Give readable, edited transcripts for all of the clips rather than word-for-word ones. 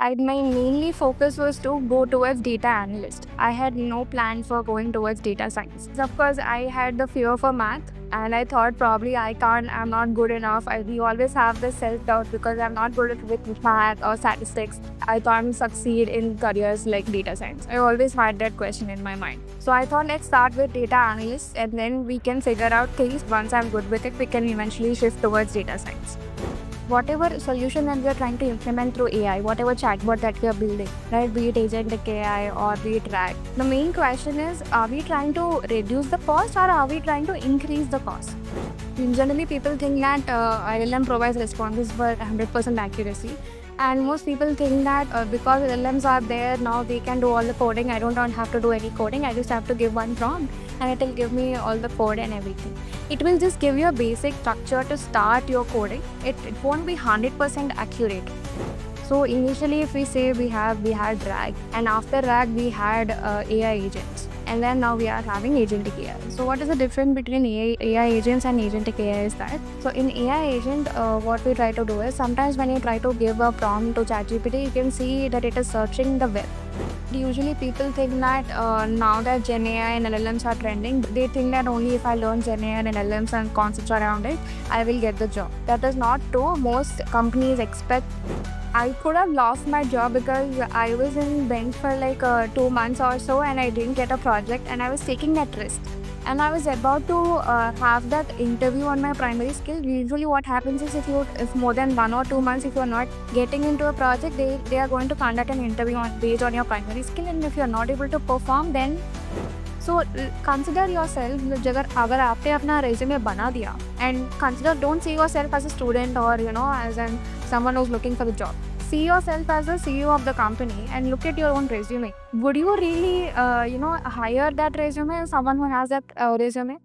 my mainly focus was to go towards data analyst. I had no plan for going towards data science. Of course, I had the fear for math, and I thought probably I'm not good enough. We always have this self-doubt because I'm not good with math or statistics. I can't succeed in careers like data science. I always had that question in my mind. So I thought, let's start with data analyst, and then we can figure out things. Once I'm good with it, we can eventually shift towards data science. Whatever solution that we are trying to implement through AI, whatever chatbot that we are building, right, be it agentic AI or be it RAG, the main question is, are we trying to reduce the cost or are we trying to increase the cost? Generally, people think that LLM provides responses for 100% accuracy. And most people think that because LLMs are there, now they can do all the coding. I don't have to do any coding. I just have to give one prompt and it will give me all the code and everything. It will just give you a basic structure to start your coding. It won't be 100% accurate. So initially, if we say we had RAG, and after RAG we had AI agents, and then now we are having agentic AI. So what is the difference between AI agents and agentic AI is that, so in AI agent, what we try to do is, sometimes when you try to give a prompt to ChatGPT, you can see that it is searching the web. Usually people think that now that Gen AI and LLMs are trending, they think that only if I learn Gen AI and LLMs and concepts around it, I will get the job. That is not true. Most companies expect. I could have lost my job because I was in bench for like 2 months or so and I didn't get a project and I was taking that risk. And I was about to have that interview on my primary skill. Usually what happens is, if more than 1 or 2 months, if you're not getting into a project, they are going to conduct an interview based on your primary skill, and if you're not able to perform, then so consider yourself, अगर आपने अपना resume बना दिया, and consider, don't see yourself as a student or as someone who's looking for the job. See yourself as a CEO of the company and look at your own resume. Would you really hire that resume, someone who has that resume?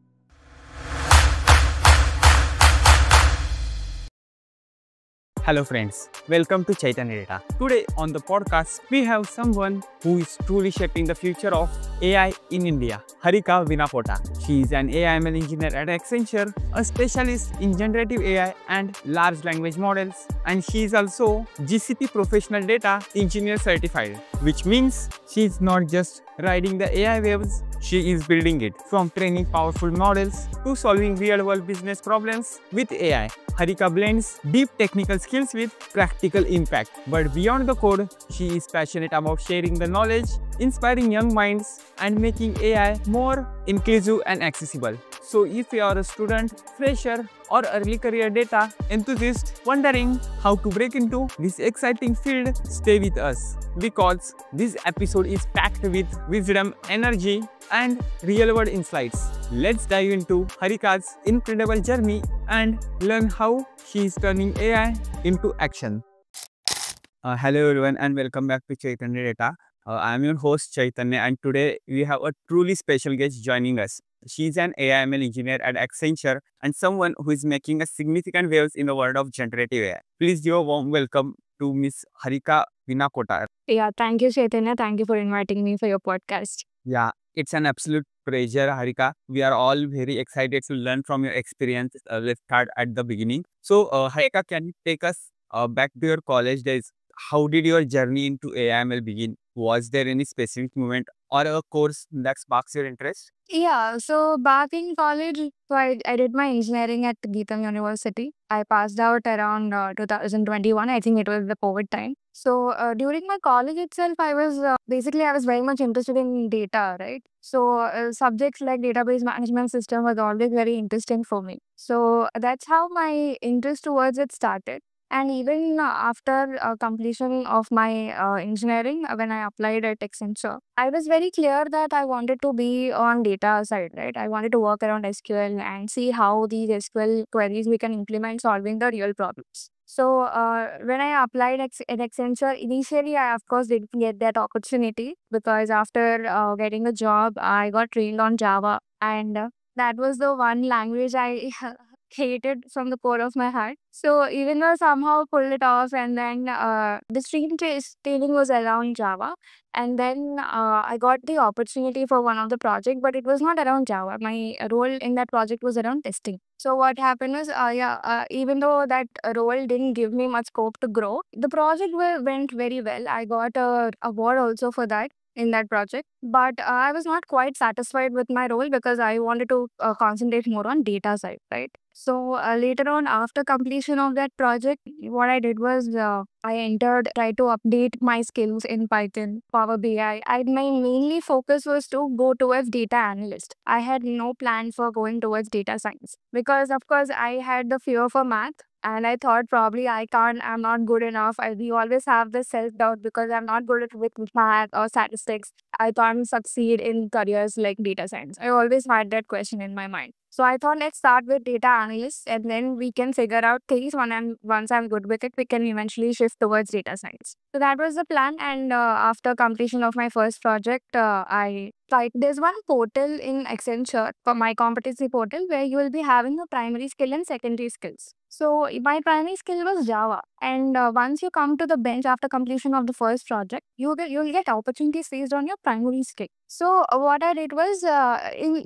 Hello friends, welcome to Chaitanya Data. Today on the podcast, we have someone who is truly shaping the future of AI in India, Harika Vinakota. She is an AI/ML engineer at Accenture, a specialist in generative AI and large language models, and she is also GCP Professional Data Engineer certified, which means she is not just riding the AI waves, she is building it. From training powerful models to solving real-world business problems with AI, Harika blends deep technical skills with practical impact. But beyond the code, she is passionate about sharing the knowledge, inspiring young minds, and making AI more inclusive and accessible. So if you are a student, fresher, or early career data enthusiast wondering how to break into this exciting field, stay with us because this episode is packed with wisdom, energy, and real-world insights. Let's dive into Harika's incredible journey and learn how she is turning AI into action. Hello everyone and welcome back to Chaitanya Data. I am your host Chaitanya, and today we have a truly special guest joining us. She is an AI/ML engineer at Accenture and someone who is making a significant waves in the world of generative AI. Please give a warm welcome to Miss Harika Vinakota. Yeah, thank you, Chaitanya. Thank you for inviting me for your podcast. Yeah, it's an absolute pleasure, Harika. We are all very excited to learn from your experience. Let's start at the beginning. So, Harika, can you take us back to your college days? How did your journey into AI/ML begin? Was there any specific moment or a course that sparks your interest? Yeah, so back in college, so I did my engineering at Geetam University. I passed out around 2021. I think it was the COVID time. So during my college itself, I was I was very much interested in data, right? So subjects like database management system was always very interesting for me. So that's how my interest towards it started. And even after completion of my engineering, when I applied at Accenture, I was very clear that I wanted to be on data side, right? I wanted to work around SQL and see how these SQL queries we can implement solving the real problems. So when I applied at Accenture, initially I of course didn't get that opportunity because after getting a job, I got trained on Java, and that was the one language I hate it from the core of my heart. So even though I somehow pulled it off, and then the training was around Java, and then I got the opportunity for one of the project, but it was not around Java. My role in that project was around testing. So what happened was, even though that role didn't give me much scope to grow, the project went very well. I got a award also for that in that project, but I was not quite satisfied with my role because I wanted to concentrate more on data side, right? So later on, after completion of that project, what I did was I tried to update my skills in Python, Power BI. My mainly focus was to go towards data analyst. I had no plan for going towards data science because, of course, I had the fear for math. And I thought probably I'm not good enough. We always have this self doubt because I'm not good with math or statistics. I can't succeed in careers like data science. I always had that question in my mind. So I thought let's start with data analysts and then we can figure out things once I'm good with it, we can eventually shift towards data science. So that was the plan. And after completion of my first project, I like there's one portal in Accenture for my competency portal where you will be having a primary skill and secondary skills. So my primary skill was Java, and once you come to the bench after completion of the first project, you'll get opportunities based on your primary skill. So what I did was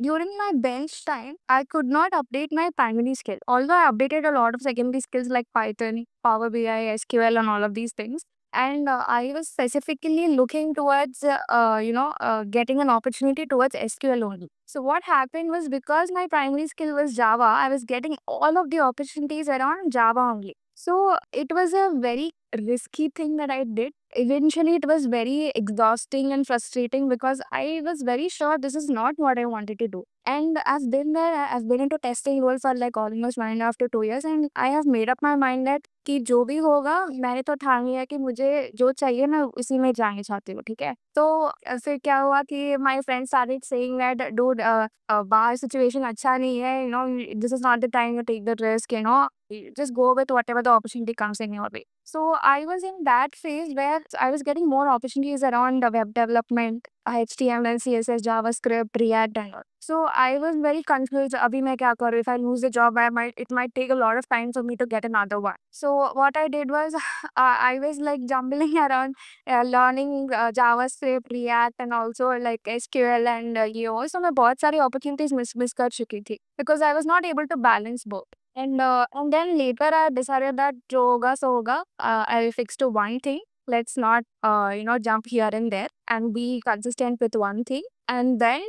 during my bench time, I could not update my primary skill. Although I updated a lot of secondary skills like Python, Power BI, SQL, and all of these things. And I was specifically looking towards, getting an opportunity towards SQL only. So what happened was because my primary skill was Java, I was getting all of the opportunities around Java only. So it was a very risky thing that I did. Eventually, it was very exhausting and frustrating because I was very sure this is not what I wanted to do. And I've been there, I've been into testing role for like almost 1.5 to 2 years, and I have made up my mind that कि जो भी होगा मैंने तो ठान लिया कि मुझे जो चाहिए मैं उसी में जाना चाहती हूँ, ठीक है? तो फिर क्या हुआ कि my friend started saying that dude बाहर सिचुएशन अच्छा नहीं है, this is not the time to take the risk, just go with whatever the opportunity comes in your way. So I was in that phase where I was getting more opportunities around web development, HTML, CSS, JavaScript, React, and all. So I was very confused. Abhi main kya karu? If I lose the job, it might take a lot of time for me to get another one. So what I did was I was like jumbling around, learning JavaScript, React, and also like SQL and EO. So मैं बहुत सारी opportunities miss कर चुकी थी because I was not able to balance both. And then later I decided that jo hoga so hoga. I'll fix to one thing. Let's not jump here and there and be consistent with one thing. And then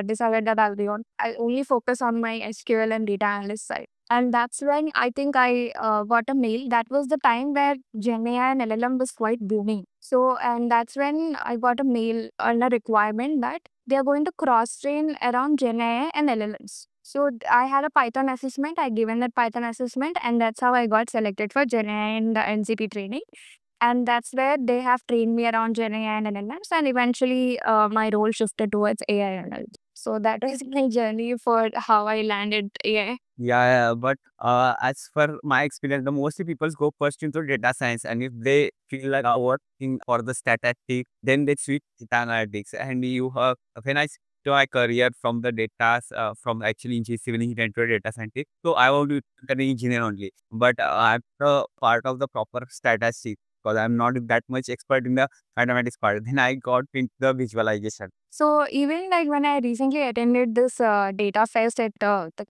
decided that I'll only focus on my SQL and data analyst side. And that's when I think I got a mail. That was the time where GenAI and LLM was quite booming. So, and that's when I got a mail on a requirement that they are going to cross train around GenAI and LLMs. So I had a Python assessment. I given that Python assessment, and that's how I got selected for GenAI and the NCP training. And that's where they have trained me around GenAI and LLMs, and eventually my role shifted towards AI and LLMs. So that was my journey for how I landed AI. Yeah, but as per my experience, the mostly people go first into data science, and if they feel like working for the statistics, then they switch to data analytics. And you have when I started my career from the data, from actually civil engineering to data scientist, so I want to be an engineer only. But I'm the part of the proper statistics because I'm not that much expert in the mathematics part. Then I got into the visualization. So even like when I recently attended this data fest at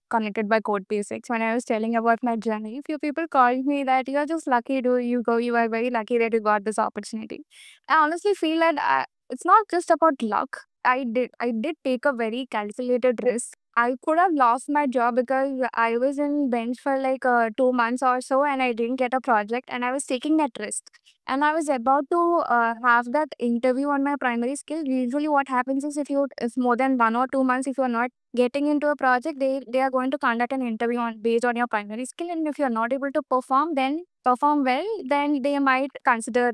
Connected by Code Basics, when I was telling about my journey, few people called me that you are just lucky to you are very lucky that you got this opportunity. I honestly feel that it's not just about luck. I did take a very calculated risk. I could have lost my job because I was in bench for like 2 months or so and I didn't get a project and I was taking that risk. And I was about to have that interview on my primary skill. Usually what happens is if more than 1 or 2 months, if you're not getting into a project, they are going to conduct an interview based on your primary skill. And if you're not able to perform well, then they might consider,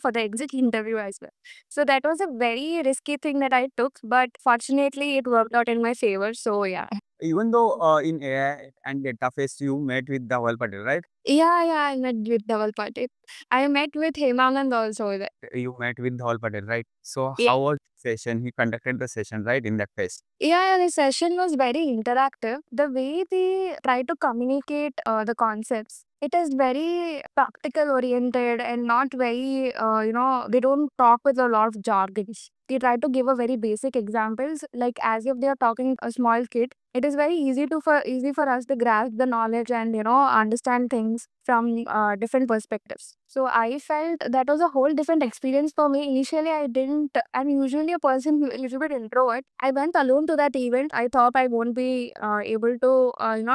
for the exit interview as well. So that was a very risky thing that I took, but fortunately it worked out in my favor. So yeah. Even though in AI and data phase you met with Dhawal Patel, right? Yeah, I met with Dhaval Patel. I met with Hemanand also there. You met with Dhawal Patel, right? So Yeah. how was the session? He conducted the session, right, in that phase. Yeah, the session was very interactive. The way they try to communicate the concepts, it is very practical oriented and not very, they don't talk with a lot of jargons. They try to give a very basic examples, like as if they are talking a small kid. It is very easy for us to grasp the knowledge and understand things from different perspectives. So I felt that was a whole different experience for me. Initially, I didn't. I'm usually a person who is a little bit introvert. I went alone to that event. I thought I won't be able to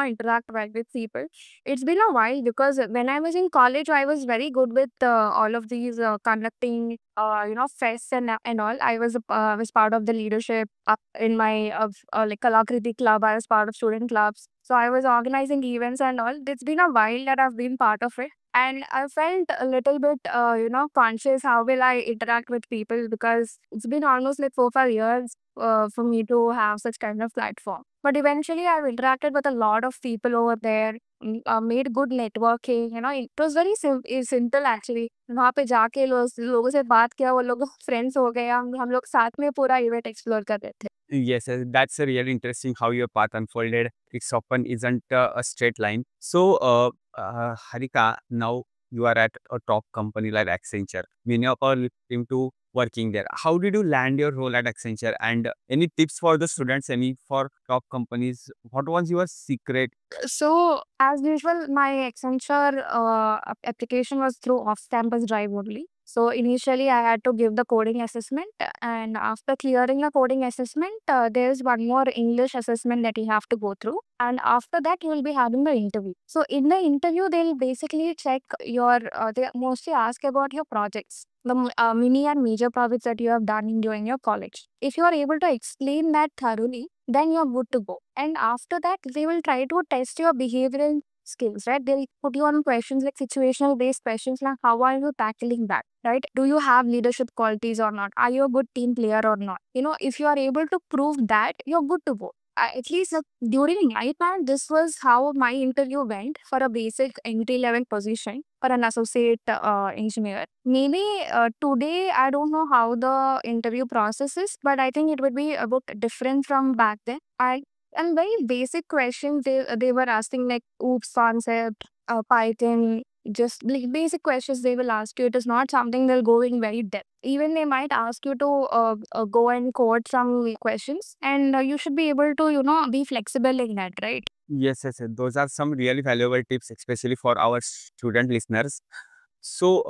interact well with people. It's been a while because when I was in college, I was very good with all of these conducting fests and all. I was part of the leadership in my like Kalakriti club. I was part of student clubs. So I was organizing events and all. It's been a while that I've been part of it. And I felt a little bit, conscious. How will I interact with people? Because it's been almost like 4 5 years for me to have such kind of platform. But eventually, I've interacted with a lot of people over there, made good networking. It was very simple actually. वहाँ पे जाके लोगों से बात किया, वो लोग friends हो गए, हम लोग साथ में पूरा इवेंट एक्सप्लोर कर रहे थे. Yes, that's a really interesting how your path unfolded. It's often isn't a straight line. So, Harika, now you are at a top company like Accenture. Many of our team to working there. How did you land your role at Accenture? And any tips for the students? Any for top companies? What was your secret? So, as usual, my Accenture application was through off-campus drive only. So, initially, I had to give the coding assessment, and after clearing the coding assessment, there's one more English assessment that you have to go through, and after that, you will be having the interview. So, in the interview, they'll basically check they mostly ask about your projects, the mini and major projects that you have done during your college. If you are able to explain that thoroughly, then you're good to go. And after that, they will try to test your behavioral skills, right? They'll put you on questions like situational based questions like how are you tackling that, right? Do you have leadership qualities or not? Are you a good team player or not? If you are able to prove that, you're good to go. At least during my time, this was how my interview went for a basic entry level position for an associate engineer. Maybe today, I don't know how the interview process is, but I think it would be a bit different from back then. And very basic questions they were asking like OOPS concept, Python, just like basic questions they will ask you. It is not something they'll go in very depth. Even they might ask you to go and code some questions, and you should be able to be flexible in that, right? Yes. Those are some really valuable tips, especially for our student listeners. So,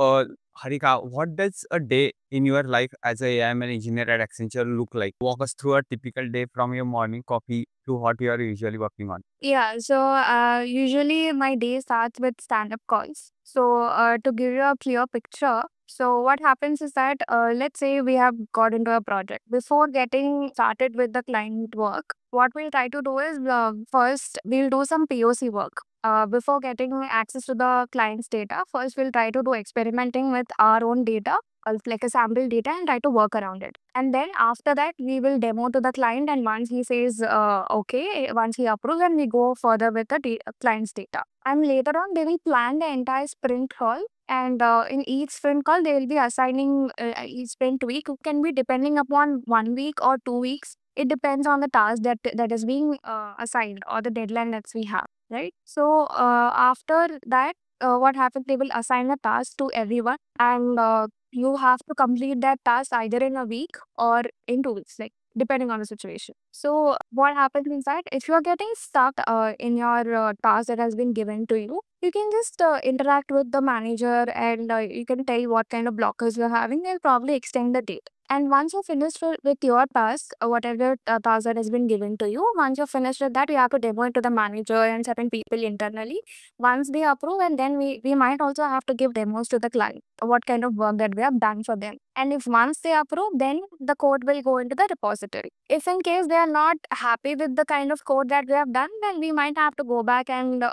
Harika, what does a day in your life as a AI ML engineer at Accenture look like? Walk us through a typical day from your morning coffee to what you are usually working on. Yeah, so usually my day starts with stand-up calls. So to give you a clear picture, so what happens is that let's say we have got into a project. Before getting started with the client work, what we'll try to do is first we'll do some POC work. Before getting access to the client's data, first we'll try to do experimenting with our own data, like a sample data, and try to work around it. And then after that, we will demo to the client. And once he says okay, once he approves, then we go further with the client's data. And later on, they will plan the entire sprint call. And in each sprint call, they will be assigning each sprint week. It can be depending upon 1 week or 2 weeks. It depends on the task that is being assigned or the deadline that we have, right? So after that, what happens? They will assign a task to everyone, and you have to complete that task either in a week or in 2 weeks, like depending on the situation. So what happens is that if you are getting stuck in your task that has been given to you, you can just interact with the manager, and you can tell what kind of blockers you're having. They'll probably extend the date. And once you're finished with your task, whatever task that has been given to you, once you're finished with that, you have to demo it to the manager and certain people internally. Once they approve, and then we might also have to give demos to the client, what kind of work that we have done for them. And if once they approve, then the code will go into the repository. If in case they are not happy with the kind of code that we have done, then we might have to go back and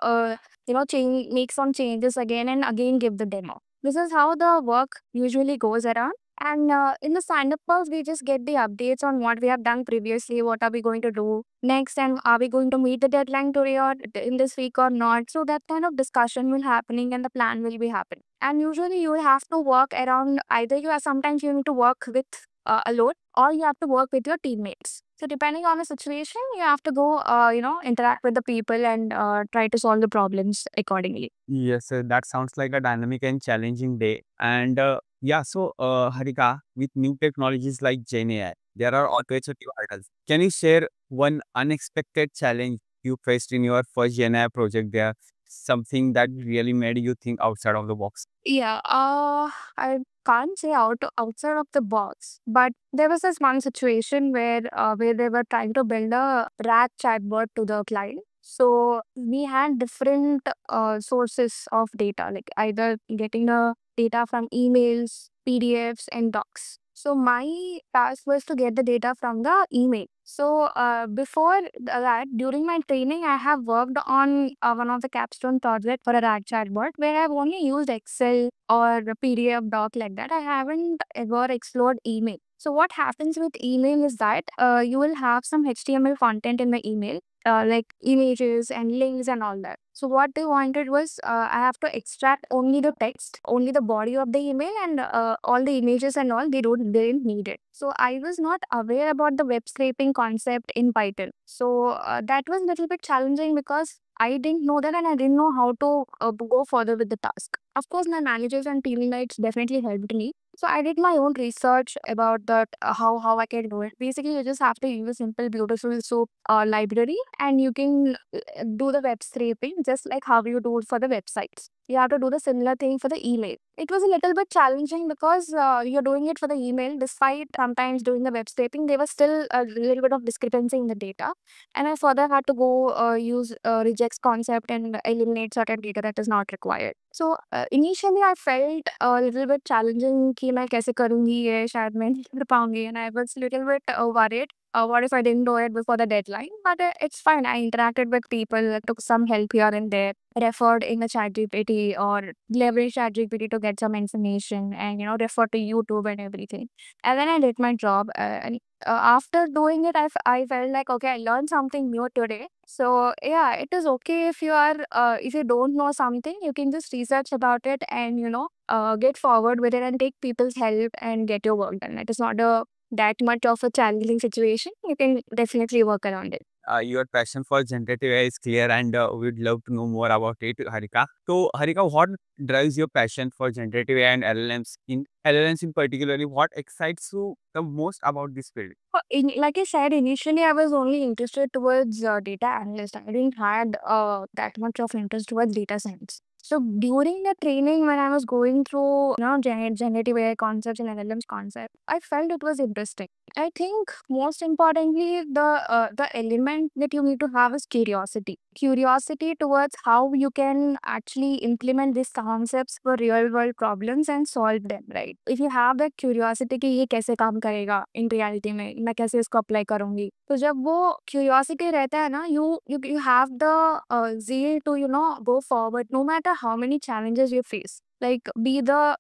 make some changes again and again give the demo. This is how the work usually goes around. And in the sign up calls, we just get the updates on what we have done previously, what are we going to do next, and are we going to meet the deadline today or in this week or not. So that kind of discussion will happening and the plan will be happening. And usually you will have to work around, either you are, sometimes you need to work with alone, or you have to work with your teammates. So depending on the situation, you have to go, interact with the people and try to solve the problems accordingly. Yes, that sounds like a dynamic and challenging day. And yeah, so Harika, with new technologies like Gen AI, there are always a few hurdles. Can you share one unexpected challenge you faced in your first Gen AI project there? Something that really made you think outside of the box? Yeah, I can't say outside of the box, but there was this one situation where they were trying to build a RAG chatbot to the client. So we had different sources of data, like either getting the data from emails, PDFs, and docs. So my task was to get the data from the email. So before that, during my training, I have worked on one of the capstone project for a RAG chatbot where I've only used Excel or a PDF doc like that. I haven't ever explored email. So what happens with email is that you will have some HTML content in the email, like images and links and all that. So what they wanted was I have to extract only the text, only the body of the email, and all the images and all they didn't need it. So I was not aware about the web scraping concept in Python. So that was a little bit challenging because I didn't know that and I didn't know how to go further with the task. Of course, my managers and team leads definitely helped me. So I did my own research about that, how I can do it. Basically, you just have to use a simple beautiful soup library and you can do the web scraping just like how you do it for the websites. You have to do the similar thing for the email. It was a little bit challenging because you're doing it for the email. Despite sometimes doing the web scraping, there was still a little bit of discrepancy in the data. And I further had to go use regex concept and eliminate certain data that is not required. So initially I felt a little bit challenging कि मैं कैसे करूँगी ये शायद मैं नहीं कर पाऊँगी, and I was little bit worried. What if I didn't do it before the deadline? But it's fine. I interacted with people, took some help here and there, referred in the ChatGPT or leveraged ChatGPT to get some information, and referred to YouTube and everything. And then I did my job. And after doing it, I felt like okay, I learned something new today. So yeah, it is okay if you are if you don't know something, you can just research about it and get forward with it and take people's help and get your work done. It is not a that much of a challenging situation. You can definitely work around it. Your passion for generative AI is clear, and we'd love to know more about it, Harika. So, Harika, what drives your passion for generative AI and LLMs in particularly? What excites you the most about this field? Like I said, initially I was only interested towards data analyst. I didn't had that much of interest towards data science. So during the training, when I was going through generative AI concepts and LLMs concept, I felt it was interesting. I think most importantly, the element that you need to have is curiosity. Curiosity towards how you can actually implement these concepts for real world problems and solve them, right? If you have that curiosity कि ये कैसे काम करेगा in reality में, मैं कैसे इसको apply करूँगी, तो जब वो curiosity रहता है ना, you have the zeal to go forward no matter how many challenges you face. Like be the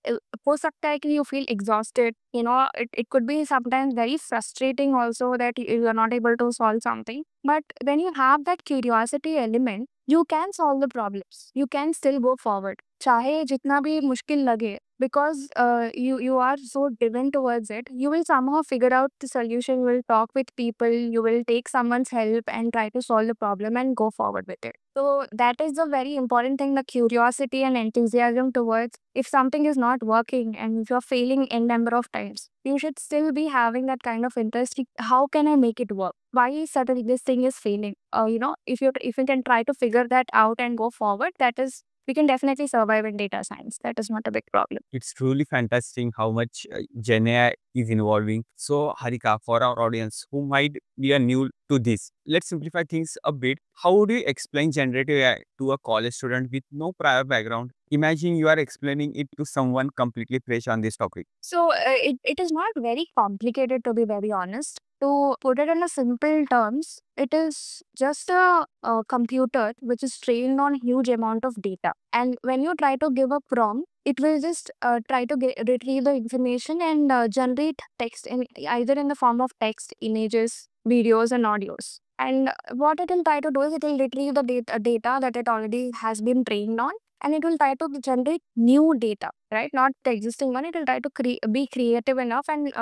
हो सकता है कि you feel exhausted. It could be sometimes very frustrating also that you are not able to solve something. But when you have that curiosity element, you can solve the problems. You can still go forward. चाहे जितना भी मुश्किल लगे, because you are so driven towards it, you will somehow figure out the solution. You will talk with people, you will take someone's help and try to solve the problem and go forward with it. So that is the very important thing, the curiosity and enthusiasm towards if something is not working and if you're failing n number of times, you should still be having that kind of interest. How can I make it work? Why suddenly this thing is failing? If you can try to figure that out and go forward, that is we can definitely survive in data science. That is not a big problem. It's truly fantastic how much Gen AI is involving. So, Harika, for our audience who might be new to this, let's simplify things a bit. How would you explain generative AI to a college student with no prior background? Imagine you are explaining it to someone completely fresh on this topic. So it is not very complicated, to be very honest. To put it in a simple terms, it is just a computer which is trained on huge amount of data. And when you try to give a prompt, it will just try to retrieve the information and generate text in either in the form of text, images, videos, and audios. And what it will try to do is it will retrieve the data that it already has been trained on, and it will try to generate new data, right? Not the existing one. It will try to be creative enough and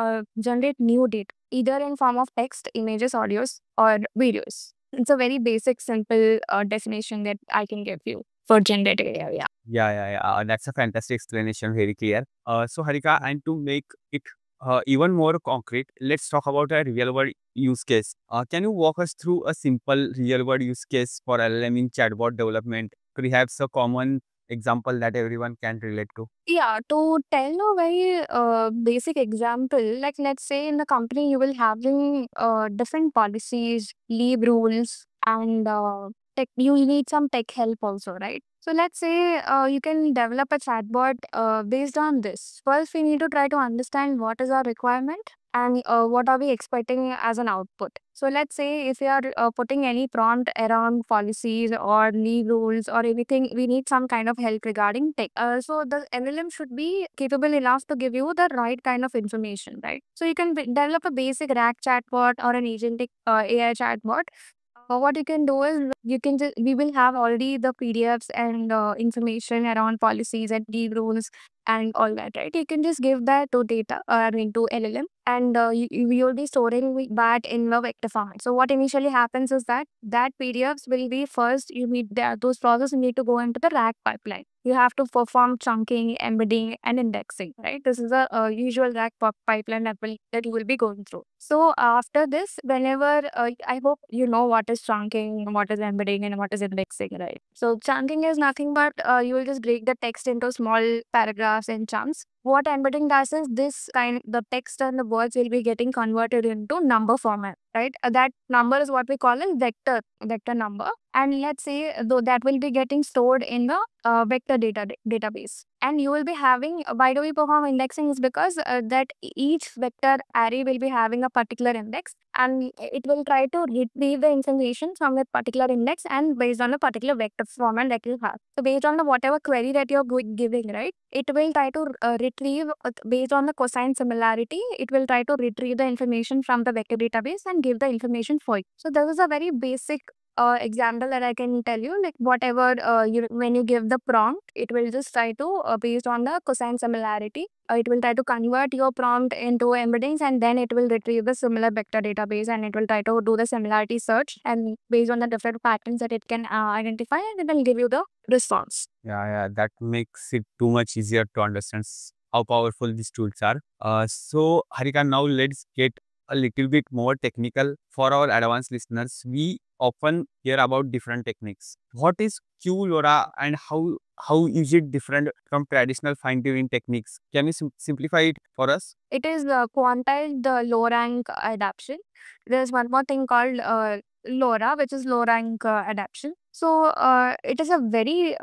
generate new data, either in form of text, images, audios, or videos. It's a very basic, simple definition that I can give you for generative AI. Yeah. Yeah. That's a fantastic explanation, very clear. So Harika, and to make it even more concrete, let's talk about a real world use case. Can you walk us through a simple real world use case for LLM in chatbot development? Perhaps a common example that everyone can relate to. Yeah, to tell a very basic example, like let's say in the company you will having different policies, leave rules, and tech. You need some tech help also, right? So let's say you can develop a chatbot based on this. First, we need to try to understand what is our requirement and what are we expecting as an output. So let's say if you are putting any prompt around policies or leave rules or anything, we need some kind of help regarding tech. So the LLM should be capable enough to give you the right kind of information, right? So you can develop a basic RAG chatbot or an agentic AI chatbot. What you can do is you can just we will have already the PDFs and information around policies and leave rules and all that, right? You can just give that to data, I mean to LLM, and you will be storing that in the vector format. So what initially happens is that PDFs will be first, you need those processes need to go into the RAG pipeline. You have to perform chunking, embedding, and indexing, right? This is a usual RAG pipeline that you will be going through. So after this, whenever I hope you know what is chunking, what is embedding, and what is indexing, right? So chunking is nothing but you will just break the text into small paragraphs and chunks. What embedding does is the text and the words will be getting converted into number format, right? That number is what we call a vector number. And let's say though that will be getting stored in the vector database. And you will be having, why do we perform indexing is because that each vector array will be having a particular index, and it will try to retrieve the information from that particular index and based on a particular vector format that you have. So based on the whatever query that you're giving, right, it will try to retrieve based on the cosine similarity, it will try to retrieve the information from the vector database and give the information for you. So this is a very basic example that I can tell you, like whatever when you give the prompt, it will just try to based on the cosine similarity, it will try to convert your prompt into embeddings, and then it will retrieve the similar vector database, and it will try to do the similarity search, and based on the different patterns that it can identify, and it will give you the response. Yeah, that makes it too much easier to understand how powerful these tools are. So Harika, now let's get a little bit more technical for our advanced listeners. We often hear about different techniques. What is QLoRa and how is it different from traditional fine-tuning techniques? Can you simplify it for us? It is quantized low rank adaptation. There's one more thing called LoRa, which is low rank adaptation. So it is a very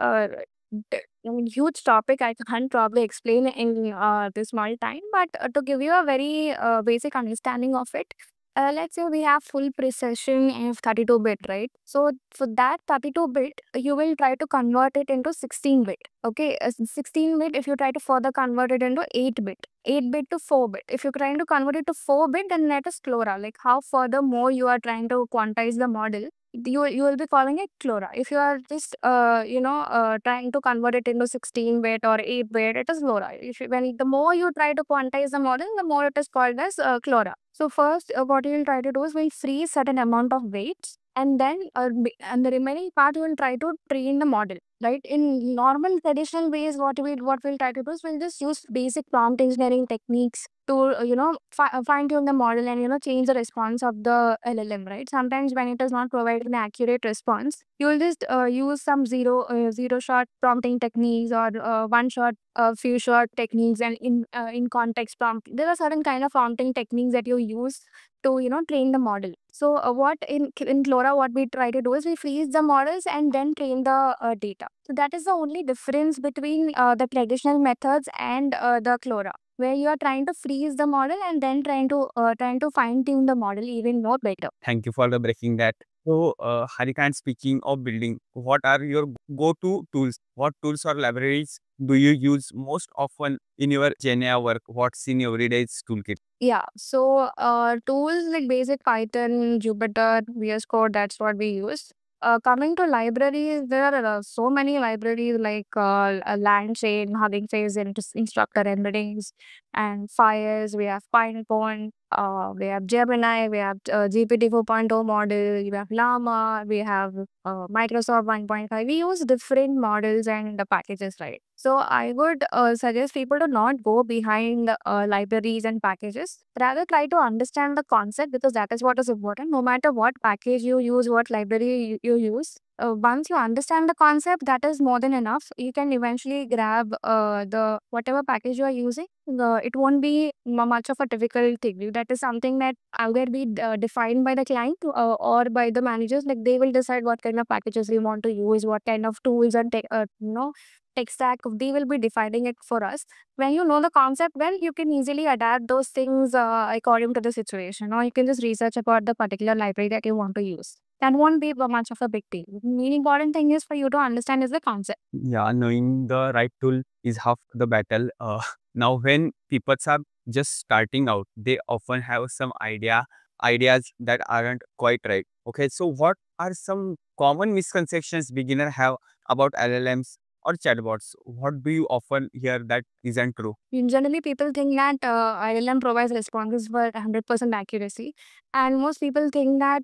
huge topic. I can't probably explain in this small time, but to give you a very basic understanding of it, let's say we have full precision of 32-bit, right? So for that 32-bit, you will try to convert it into 16-bit. Okay, 16-bit, if you try to further convert it into 8-bit, 8-bit to 4-bit. If you're trying to convert it to 4-bit, then that is CLoRa. Like how further more you are trying to quantize the model, you will be calling it CLoRa. If you are just trying to convert it into 16-bit or 8-bit, it is LoRa. When the more you try to quantize the model, the more it is called as CLoRa. So first, what you will try to do is we'll freeze certain amount of weights, and then and the remaining part you will try to train the model, right? In normal traditional ways, what we'll try to do is we'll just use basic prompt engineering techniques to fine tune the model and change the response of the LLM, right? Sometimes when it does not provide an accurate response, you will just use some zero shot prompting techniques or one shot few shot techniques, and in context prompt, there are certain kind of prompting techniques that you use to train the model. So what in CLoRa, what we try to do is we freeze the models and then train the data. So that is the only difference between the traditional methods and the CLoRa. where you are trying to freeze the model and then trying to fine tune the model even more better. Thank you for the breaking that. So, Harika, and speaking of building, what are your go-to tools? What tools or libraries do you use most often in your GenAI work? What's in your everyday toolkit? Yeah, so tools like basic Python, Jupyter, VS Code, that's what we use. Coming to libraries, there are so many libraries like LangChain, Hugging Face, Instructor Embeddings, and Fires. We have Pinecone, we have Gemini, we have GPT 4.0 model, we have Llama, we have Microsoft 1.5. We use different models and the packages, right? So I would suggest people to not go behind libraries and packages. Rather try to understand the concept because that is what is important. No matter what package you use, what library you use, once you understand the concept, that is more than enough. You can eventually grab the whatever package you are using. It won't be much of a difficult thing. That is something that either be defined by the client or by the managers. Like they will decide what kind of packages you want to use, what kind of tools and tech stack. They will be defining it for us. When you know the concept well, you can easily adapt those things according to the situation, or you can just research about the particular library that you want to use. That won't be much of a big deal. The main important thing is for you to understand is the concept. Yeah, knowing the right tool is half the battle. Now, when people are just starting out, they often have some ideas that aren't quite right. Okay, so what are some common misconceptions beginner have about LLMs or chatbots? What do you often hear that isn't true? Generally, people think that ILM provides responses for 100% accuracy. And most people think that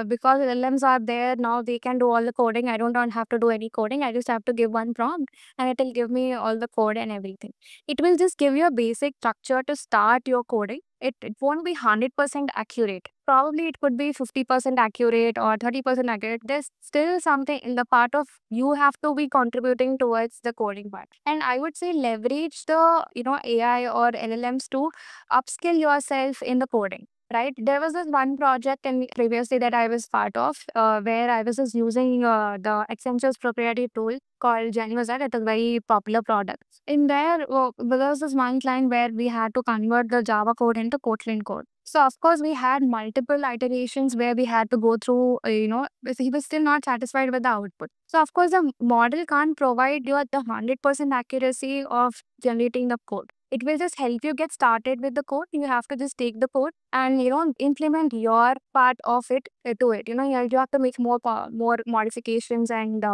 because LLMs are there, now they can do all the coding. I don't have to do any coding. I just have to give one prompt and it will give me all the code and everything. It will just give you a basic structure to start your coding. It won't be 100% accurate. Probably it could be 50% accurate or 30% accurate. There's still something in the part of you have to be contributing towards the coding part. And I would say leverage the AI or LLMs to upskill yourself in the coding. Right, there was this one project in previously that I was part of, where I was just using the Accenture's proprietary tool called Genuine. It is a very popular product. In there, there was this one client where we had to convert the Java code into Kotlin code. So of course we had multiple iterations where we had to go through, he was still not satisfied with the output. So of course the model can't provide you at the 100% accuracy of generating the code. It will just help you get started with the code. You have to just take the code and implement your part of it to it. You have to make more modifications and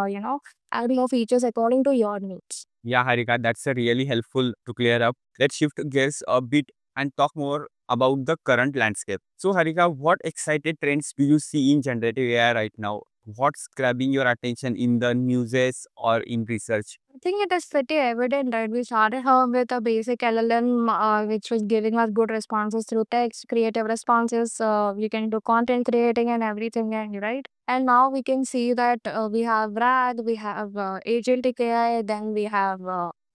add more features according to your needs. Yeah, Harika, that's a really helpful to clear up. Let's shift gears a bit and talk more about the current landscape. So, Harika, what excited trends do you see in generative AI right now? What's grabbing your attention in the newses or in research? I think it is pretty evident, right? We started her with a basic LLM, which was giving us good responses through text, creative responses. We can do content creating and everything, and right. And now we can see that we have RAG, we have agentic AI, then we have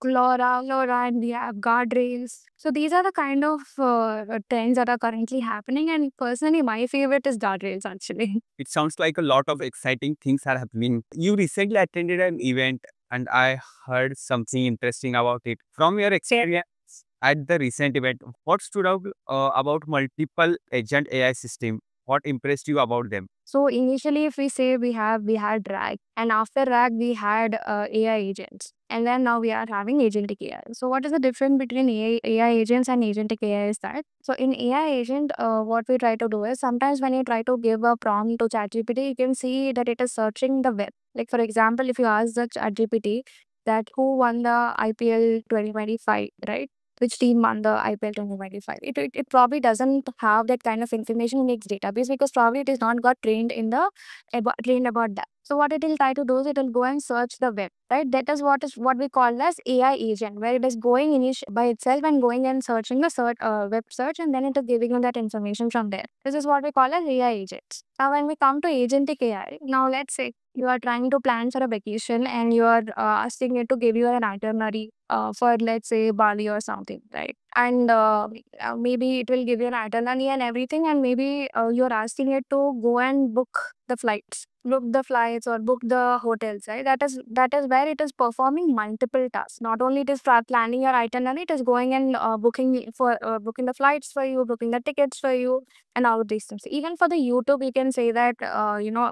Clora, and we have guardrails. So these are the kind of trends that are currently happening. And personally, my favorite is guardrails actually. It sounds like a lot of exciting things are happening. You recently attended an event and I heard something interesting about it. From your experience at the recent event, what stood out about multiple agent AI system? What impressed you about them? So initially, if we say we had RAG, and after RAG we had AI agents, and then now we are having agentic AI. So what is the difference between AI agents and agentic AI is that, so in AI agent, what we try to do is sometimes when you try to give a prompt to ChatGPT, you can see that it is searching the web. Like for example, if you ask the ChatGPT that who won the IPL 2025, right? Which team won the IPL 2025. It probably doesn't have that kind of information in its database because probably it is not got trained in the trained about that. So what it will try to do is it will go and search the web, right? That is what we call as AI agent, where it is going by itself and going and searching the web search, and then it is giving you that information from there. This is what we call as AI agents. Now when we come to agentic AI, now let's say you are trying to plan for a vacation and you are asking it to give you an itinerary for let's say Bali or something, right? And maybe it will give you an itinerary and everything, and maybe you're asking it to go and book the flights. book the flights or book the hotels, right? That is where it is performing multiple tasks. Not only it is planning your itinerary, it is going and booking the flights for you, booking the tickets for you, and all of these things. Even for the YouTube, you can say that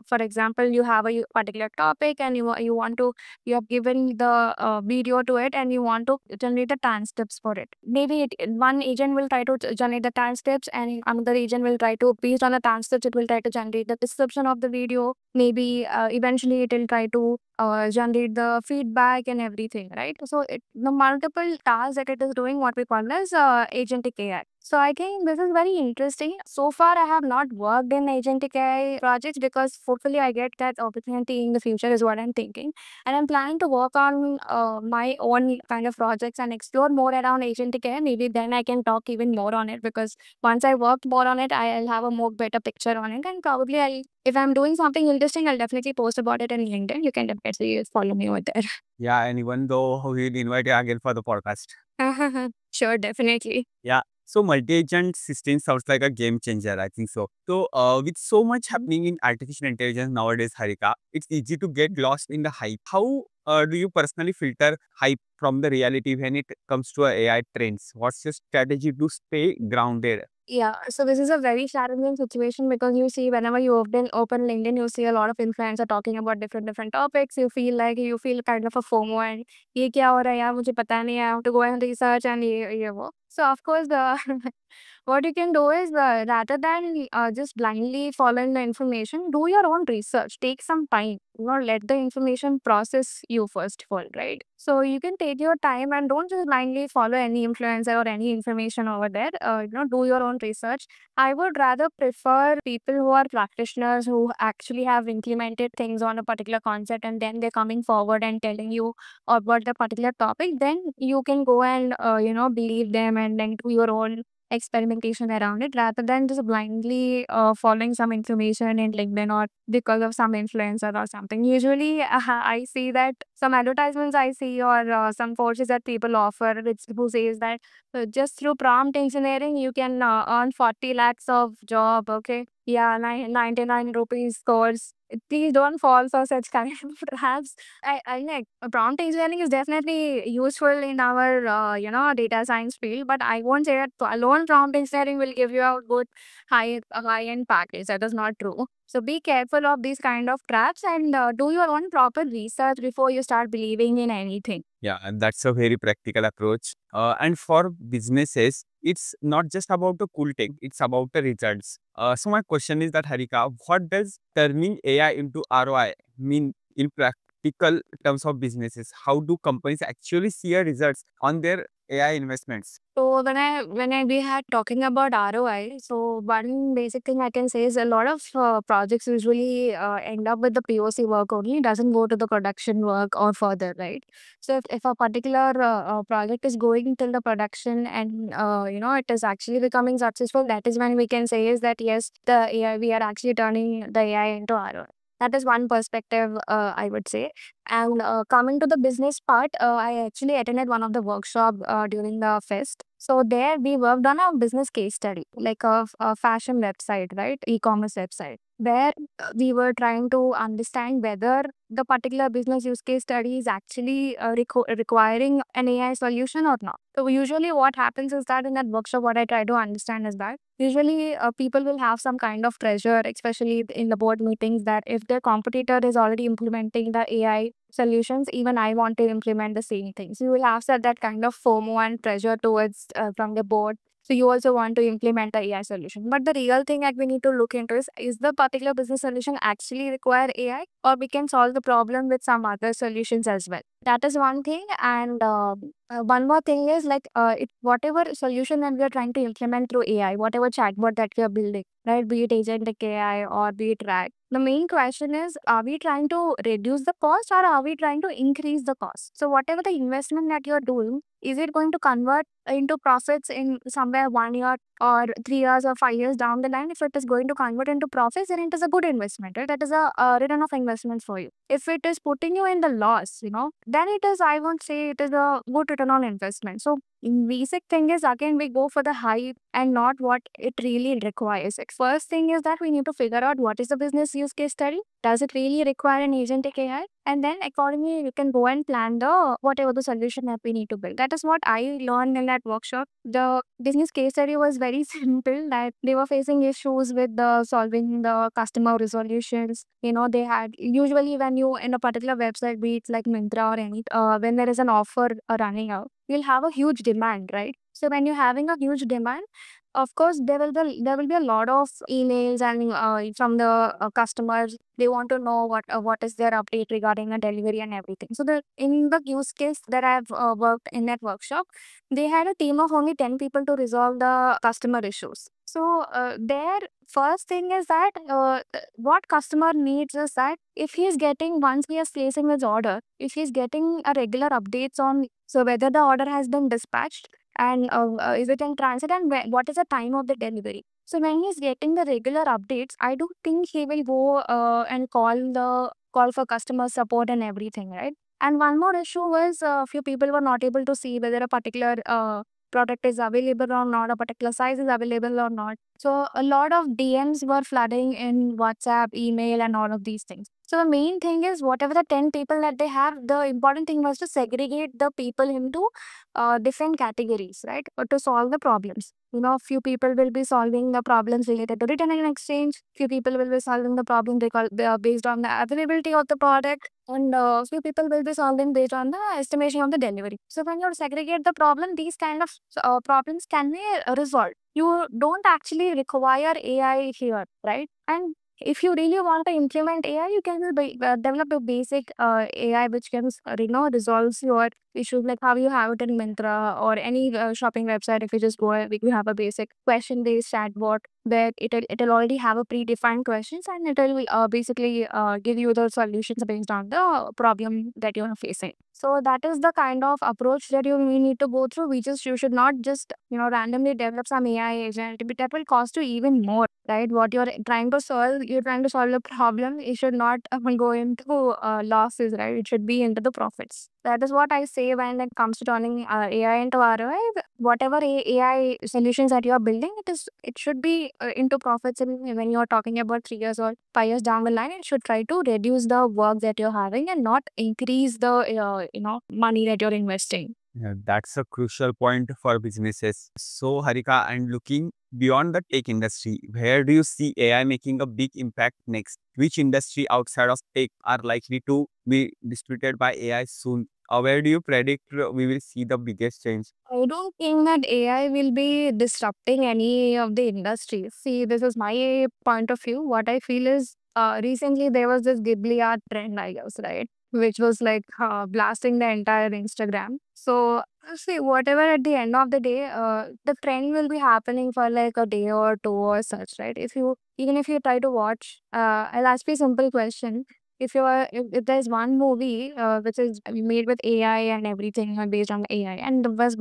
for example, you have a particular topic and you have given the video to it and you want to generate the transcripts for it. Maybe one agent will try to generate the transcripts and another agent will try to, based on the transcripts, it will try to generate the description of the video. Maybe eventually it will try to generate the feedback and everything, right? So the multiple tasks that it is doing, what we call as agentic AI. So I think this is very interesting. So far, I have not worked in agentic AI projects because hopefully I get that opportunity in the future is what I'm thinking. And I'm planning to work on my own kind of projects and explore more around agentic AI. Maybe then I can talk even more on it, because once I work more on it, I'll have a more better picture on it. And probably if I'm doing something interesting, I'll definitely post about it in LinkedIn. You can definitely follow me over there. Yeah, and even though we'll invite you again for the podcast. Sure, definitely. Yeah. So multi-agent system sounds like a game changer, I think so. So with so much happening in artificial intelligence nowadays, Harika, it's easy to get lost in the hype. How do you personally filter hype from the reality when it comes to AI trends? What's your strategy to stay grounded? Yeah, so this is a very challenging situation because you see, whenever you open LinkedIn, you see a lot of influencers talking about different topics. You feel kind of a FOMO and ये क्या हो रहा है यार, मुझे पता नहीं है, I have to go and research and ये वो. So of course the what you can do is, rather than just blindly following the information, do your own research. Take some time. Let the information process you first of all, right? So you can take your time and don't just blindly follow any influencer or any information over there. Do your own research. I would rather prefer people who are practitioners who actually have implemented things on a particular concept and then they're coming forward and telling you about the particular topic. Then you can go and believe them and then do your own experimentation around it, rather than just blindly following some information in LinkedIn or because of some influencer or something. Usually, I see that some advertisements I see or some courses that people offer, which who says that just through prompt engineering you can earn 40 lakhs of job. Okay, yeah, 99 rupees course. Please don't fall for such kind of traps. I like prompt engineering is definitely useful in our data science field, but I won't say that alone prompt engineering will give you a good high end package. That is not true. So be careful of these kind of traps and do your own proper research before you start believing in anything. Yeah, and that's a very practical approach. And for businesses, it's not just about the cool tech, it's about the results. So my question is that, Harika, what does turning AI into ROI mean in practical terms of businesses? How do companies actually see a results on their AI investments? So when we had talking about ROI, so one basic thing I can say is a lot of projects usually end up with the POC work only, doesn't go to the production work or further, right? So if a particular project is going till the production and it is actually becoming successful, that is when we can say is that yes, the AI, we are actually turning the AI into ROI. That is one perspective, I would say. And coming to the business part, I actually attended one of the workshop during the fest. So there we worked on a business case study, like a fashion website, right? E-commerce website, where we were trying to understand whether the particular business use case study is actually requiring an AI solution or not. So usually what happens is that in that workshop, what I try to understand is that usually people will have some kind of pressure, especially in the board meetings, that if their competitor is already implementing the AI solutions, even I want to implement the same things. You will have that kind of FOMO and pressure towards from the board. So you also want to implement the AI solution. But the real thing that we need to look into is the particular business solution actually require AI, or we can solve the problem with some other solutions as well. That is one thing. And one more thing is like whatever solution that we are trying to implement through AI, whatever chatbot that we are building, right? Be it agentic AI or be it RAG. The main question is, are we trying to reduce the cost or are we trying to increase the cost? So whatever the investment that you're doing, is it going to convert into profits in somewhere 1 year or 3 years or 5 years down the line? If it is going to convert into profits, then it is a good investment, right? That is a return of investment for you. If it is putting you in the loss, then it is, I won't say it is a good return on investment. So basic thing is, again, we go for the hype and not what it really requires. Like, first thing is that we need to figure out what is the business use case study. Does it really require an agentic AI? And then accordingly, you can go and plan the whatever the solution that we need to build. That is what I learned in that workshop. The business case study was very simple, that they were facing issues with the solving the customer resolutions. They had, usually when you in a particular website, be it like Myntra or any, when there is an offer running out, you'll have a huge demand, right? So when you're having a huge demand, of course there will be a lot of emails and from the customers. They want to know what is their update regarding the delivery and everything. So in the use case that I've worked in that workshop, they had a team of only 10 people to resolve the customer issues. So their first thing is that what customer needs is that if he's getting, once he is placing his order, if he's getting a regular updates on, so whether the order has been dispatched, and is it in transit, and what is the time of the delivery. So when he's getting the regular updates, I don't think he will go and call for customer support and everything, right? And one more issue was, few people were not able to see whether a particular product is available or not, a particular size is available or not. So a lot of DMs were flooding in WhatsApp, email, and all of these things. So the main thing is, whatever the 10 people that they have, the important thing was to segregate the people into different categories, right? But to solve the problems. Few people will be solving the problems related to return and exchange. Few people will be solving the problem based on the availability of the product. And few people will be solving based on the estimation of the delivery. So when you segregate the problem, these kind of problems can be resolved. You don't actually require AI here, right? And if you really want to implement AI, you can develop a basic AI which can resolves your issues, like how you have it in Myntra or any shopping website. If you just go, you have a basic question based chatbot where it'll already have a predefined questions, and it'll basically give you the solutions based on the problem that you're facing. So that is the kind of approach that we need to go through. You should not just randomly develop some AI agent, but that will cost you even more, right? What you're trying to solve a problem. You should not go into losses, right? It should be into the profits. That is what I say when it comes to turning AI into ROI. Whatever AI solutions that you are building, it should be into profits. And when you are talking about 3 years or 5 years down the line, it should try to reduce the work that you're having and not increase the money that you're investing. Yeah, that's a crucial point for businesses. So, Harika, and looking beyond the tech industry, where do you see AI making a big impact next? Which industry outside of tech are likely to be disputed by AI soon? Or where do you predict we will see the biggest change? I don't think that AI will be disrupting any of the industries. See, this is my point of view. What I feel is, recently there was this Ghibli art trend, I guess, right? Which was like blasting the entire Instagram. So, see, whatever at the end of the day, the trend will be happening for like a day or two or such, right? Even if you try to watch, I'll ask you a simple question. If there's one movie which is made with AI and everything, based on AI, and there was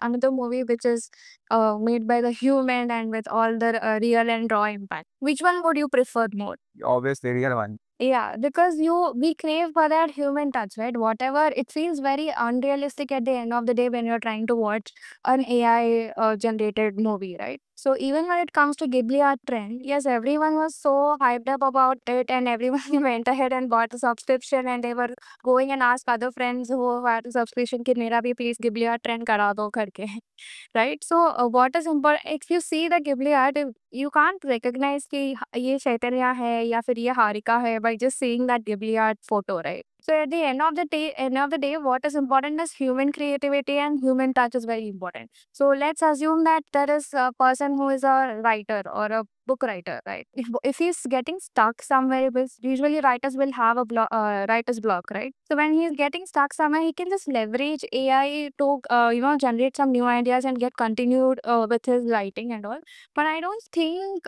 another movie which is made by the human and with all the real and raw impact, which one would you prefer more? Obviously, real one. Yeah, because we crave for that human touch, right? Whatever, it feels very unrealistic at the end of the day when you're trying to watch an AI generated movie, right? So even when it comes to Ghibli art trend, yes, everyone was so hyped up about it, and everyone went ahead and bought a subscription, and they were going and asked other friends who had a subscription कि मेरा भी please Ghibli art trend करा दो करके. Right? So what is important, if you see the Ghibli art, you can't recognize कि ये चैतन्या है या फिर ये हारिका है by just seeing that Ghibli art photo, right? So at the end of the day, what is important is human creativity and human touch is very important. So let's assume that there is a person who is a writer or a book writer, right? If he's getting stuck somewhere, because usually writers will have a writer's block, right? So when he's getting stuck somewhere, he can just leverage AI to generate some new ideas and get continued with his writing and all. But I don't think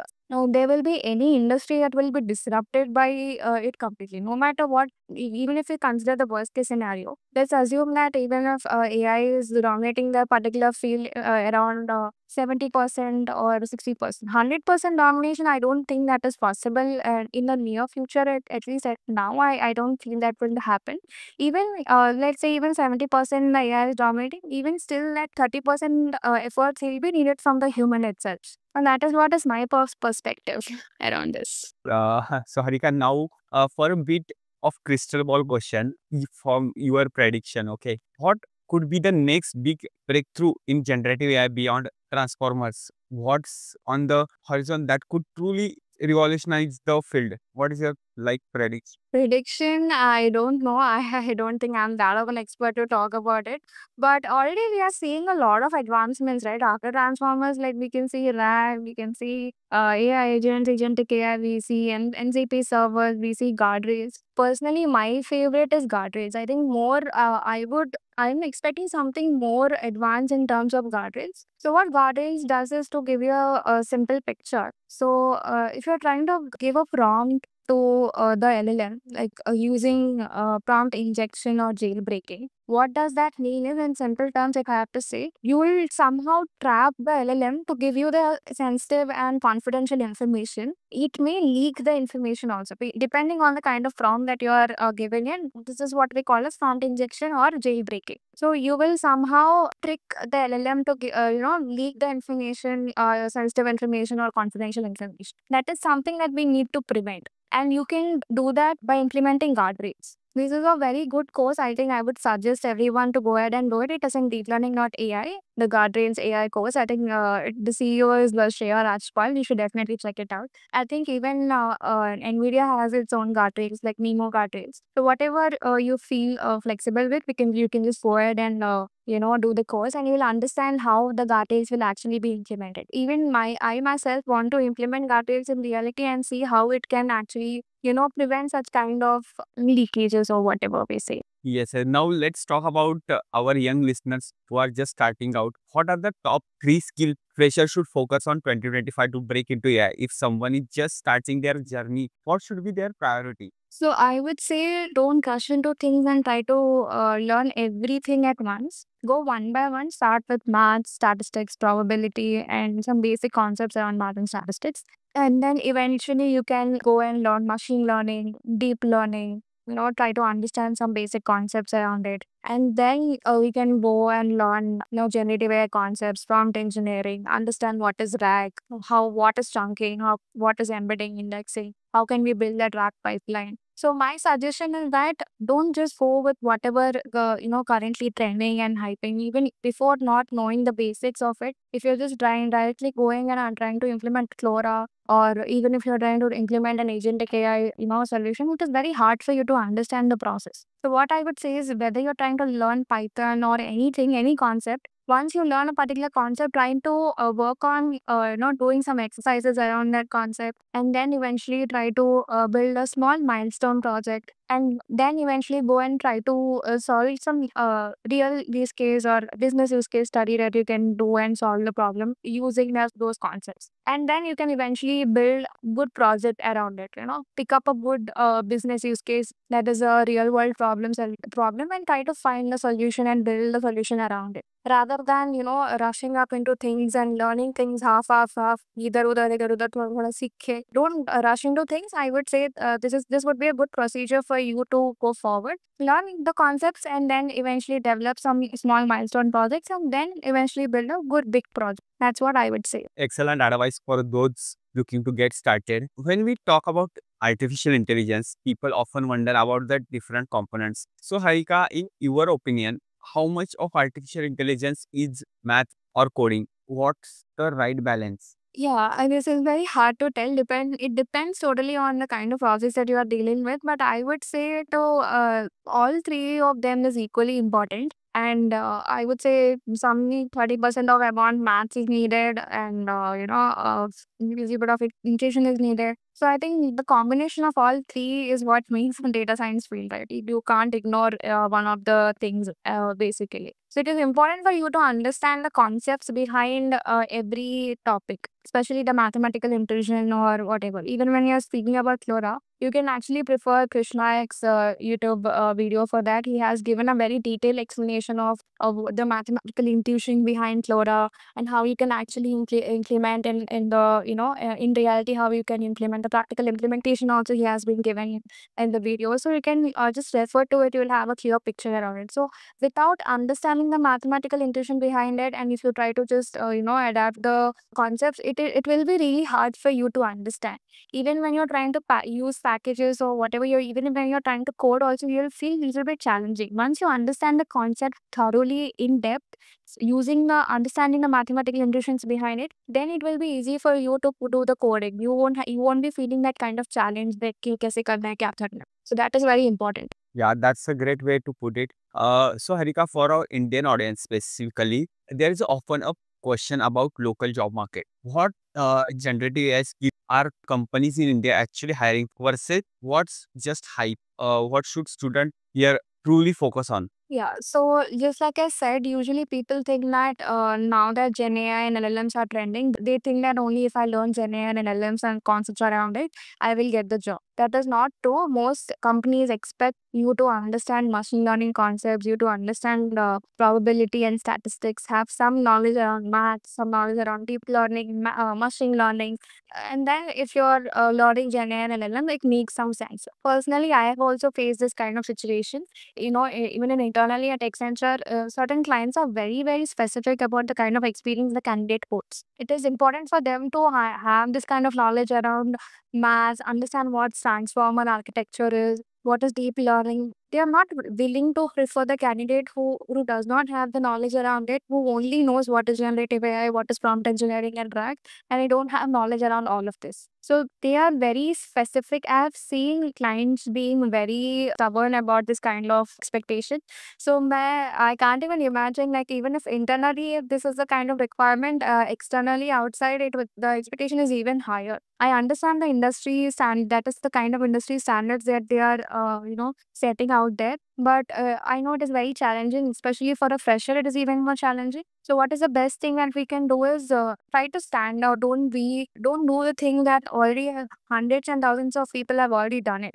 there will be any industry that will be disrupted by it completely, no matter what. Even if we consider the worst case scenario, let's assume that even if AI is dominating the particular field around 70% or 60%, 100% domination, I don't think that is possible in the near future. At least at now, I don't feel that will happen. Even let's say even 70% the AI is dominating, even still that 30% efforts will be needed from the human itself. And that is what is my perspective around this. So Harika, now for a bit of crystal ball question from your prediction, okay, what could be the next big breakthrough in generative AI beyond transformers? What's on the horizon that could truly revolutionize the field? What is your prediction? Prediction, I don't know. I don't think I'm that of an expert to talk about it. But already we are seeing a lot of advancements, right? After Transformers, like we can see RAG, we can see AI agents, agentic AI, we see NCP servers, we see guardrails. Personally, my favorite is guardrails. I think more, I'm expecting something more advanced in terms of guardrails. So what guardrails does is to give you a simple picture. So if you're trying to give a prompt to the LLM, like using prompt injection or jailbreaking. What does that mean is, in simple terms, if I have to say, you will somehow trap the LLM to give you the sensitive and confidential information. It may leak the information also, depending on the kind of prompt that you are giving in. This is what we call as prompt injection or jailbreaking. So you will somehow trick the LLM to leak the information, sensitive information or confidential information. That is something that we need to prevent. And you can do that by implementing guardrails. This is a very good course. I think I would suggest everyone to go ahead and do it. It is in deeplearning.ai, the guardrails AI course. I think the CEO is Shreya Rajpal. You should definitely check it out. I think even NVIDIA has its own guardrails, like Nemo guardrails. So whatever you feel flexible with, you can just go ahead and do the course, and you will understand how the guardrails will actually be implemented. Even I myself want to implement guardrails in reality and see how it can actually prevent such kind of leakages or whatever we say. Yes, now let's talk about our young listeners who are just starting out. What are the top three skill freshers should focus on 2025 to break into AI? If someone is just starting their journey, what should be their priority? So I would say don't rush into things and try to learn everything at once. Go one by one. Start with math, statistics, probability, and some basic concepts around math and statistics. And then eventually you can go and learn machine learning, deep learning, try to understand some basic concepts around it. And then we can go and learn, generative AI concepts, prompt engineering, understand what is RAG, what is chunking, what is embedding indexing, how can we build that RAG pipeline. So my suggestion is that don't just go with whatever currently trending and hyping, even before not knowing the basics of it. If you're just directly going and trying to implement Clora, or even if you're trying to implement an agentic AI solution, it is very hard for you to understand the process. So what I would say is, whether you're trying to learn Python or anything, any concept, once you learn a particular concept, trying to work on doing some exercises around that concept, and then eventually try to build a small milestone project, and then eventually go and try to solve some real use case or business use case study that you can do and solve the problem using those concepts. And then you can eventually build good project around it. Pick up a good business use case that is a real world problem, and try to find the solution and build the solution around it, rather than rushing up into things and learning things half either udhar idhar udhar thoda seekhe. Don't rush into things. I would say this would be a good procedure for you to go forward, learn the concepts, and then eventually develop some small milestone projects, and then eventually build a good big project. That's what I would say. Excellent advice for those looking to get started. When we talk about artificial intelligence, people often wonder about the different components. So Harika, in your opinion, how much of artificial intelligence is math or coding? What's the right balance? Yeah, and this is very hard to tell. It depends totally on the kind of process that you are dealing with. But I would say to all three of them is equally important. And I would say some 30% of amount maths is needed, and little bit of intuition is needed. So I think the combination of all three is what makes the data science field, right? You can't ignore one of the things basically. So it is important for you to understand the concepts behind every topic, especially the mathematical intuition or whatever. Even when you're speaking about Clora, you can actually prefer Krishnayak's YouTube video for that. He has given a very detailed explanation of the mathematical intuition behind Clora and how you can actually implement in the, in reality, how you can implement the practical implementation also he has been given in the video. So you can just refer to it, you'll have a clear picture around it. So without understanding the mathematical intuition behind it, and if you try to just adapt the concepts, it will be really hard for you to understand. Even when you're trying to use packages or whatever, even when you're trying to code also, you'll feel a little bit challenging. Once you understand the concept thoroughly in depth, using the understanding the mathematical intuitions behind it, then it will be easy for you to do the coding. You won't be feeling that kind of challenge that कि कैसे करना है क्या करना है. So that is very important. Yeah, that's a great way to put it. So Harika, for our Indian audience specifically, there is often a question about local job market. What generative AI skills are companies in India actually hiring versus what's just hype? What should students here truly focus on? Yeah, so just like I said, usually people think that now that Gen AI and LLMs are trending, they think that only if I learn Gen AI and LLMs and concepts around it, I will get the job. That is not true. Most companies expect you to understand machine learning concepts, you to understand probability and statistics, have some knowledge around math, some knowledge around deep learning, machine learning. And then if you're learning Gen AI and LLM, it makes some sense. Personally, I have also faced this kind of situation. Even in internally at Accenture, certain clients are very, very specific about the kind of experience the candidate holds. It is important for them to have this kind of knowledge around math, understand what transformer architecture is, what is deep learning. They are not willing to prefer the candidate who does not have the knowledge around it, who only knows what is generative AI, what is prompt engineering and RAG, and they don't have knowledge around all of this. So they are very specific. I have seen clients being very stubborn about this kind of expectation. So I can't even imagine, like, even if internally if this is the kind of requirement, externally outside it with the expectation is even higher. I understand the industry stand that is the kind of industry standards that they are setting out there. But I know it is very challenging, especially for a fresher. It is even more challenging. So what is the best thing that we can do is try to stand out. Don't do the thing that already hundreds and thousands of people have already done it.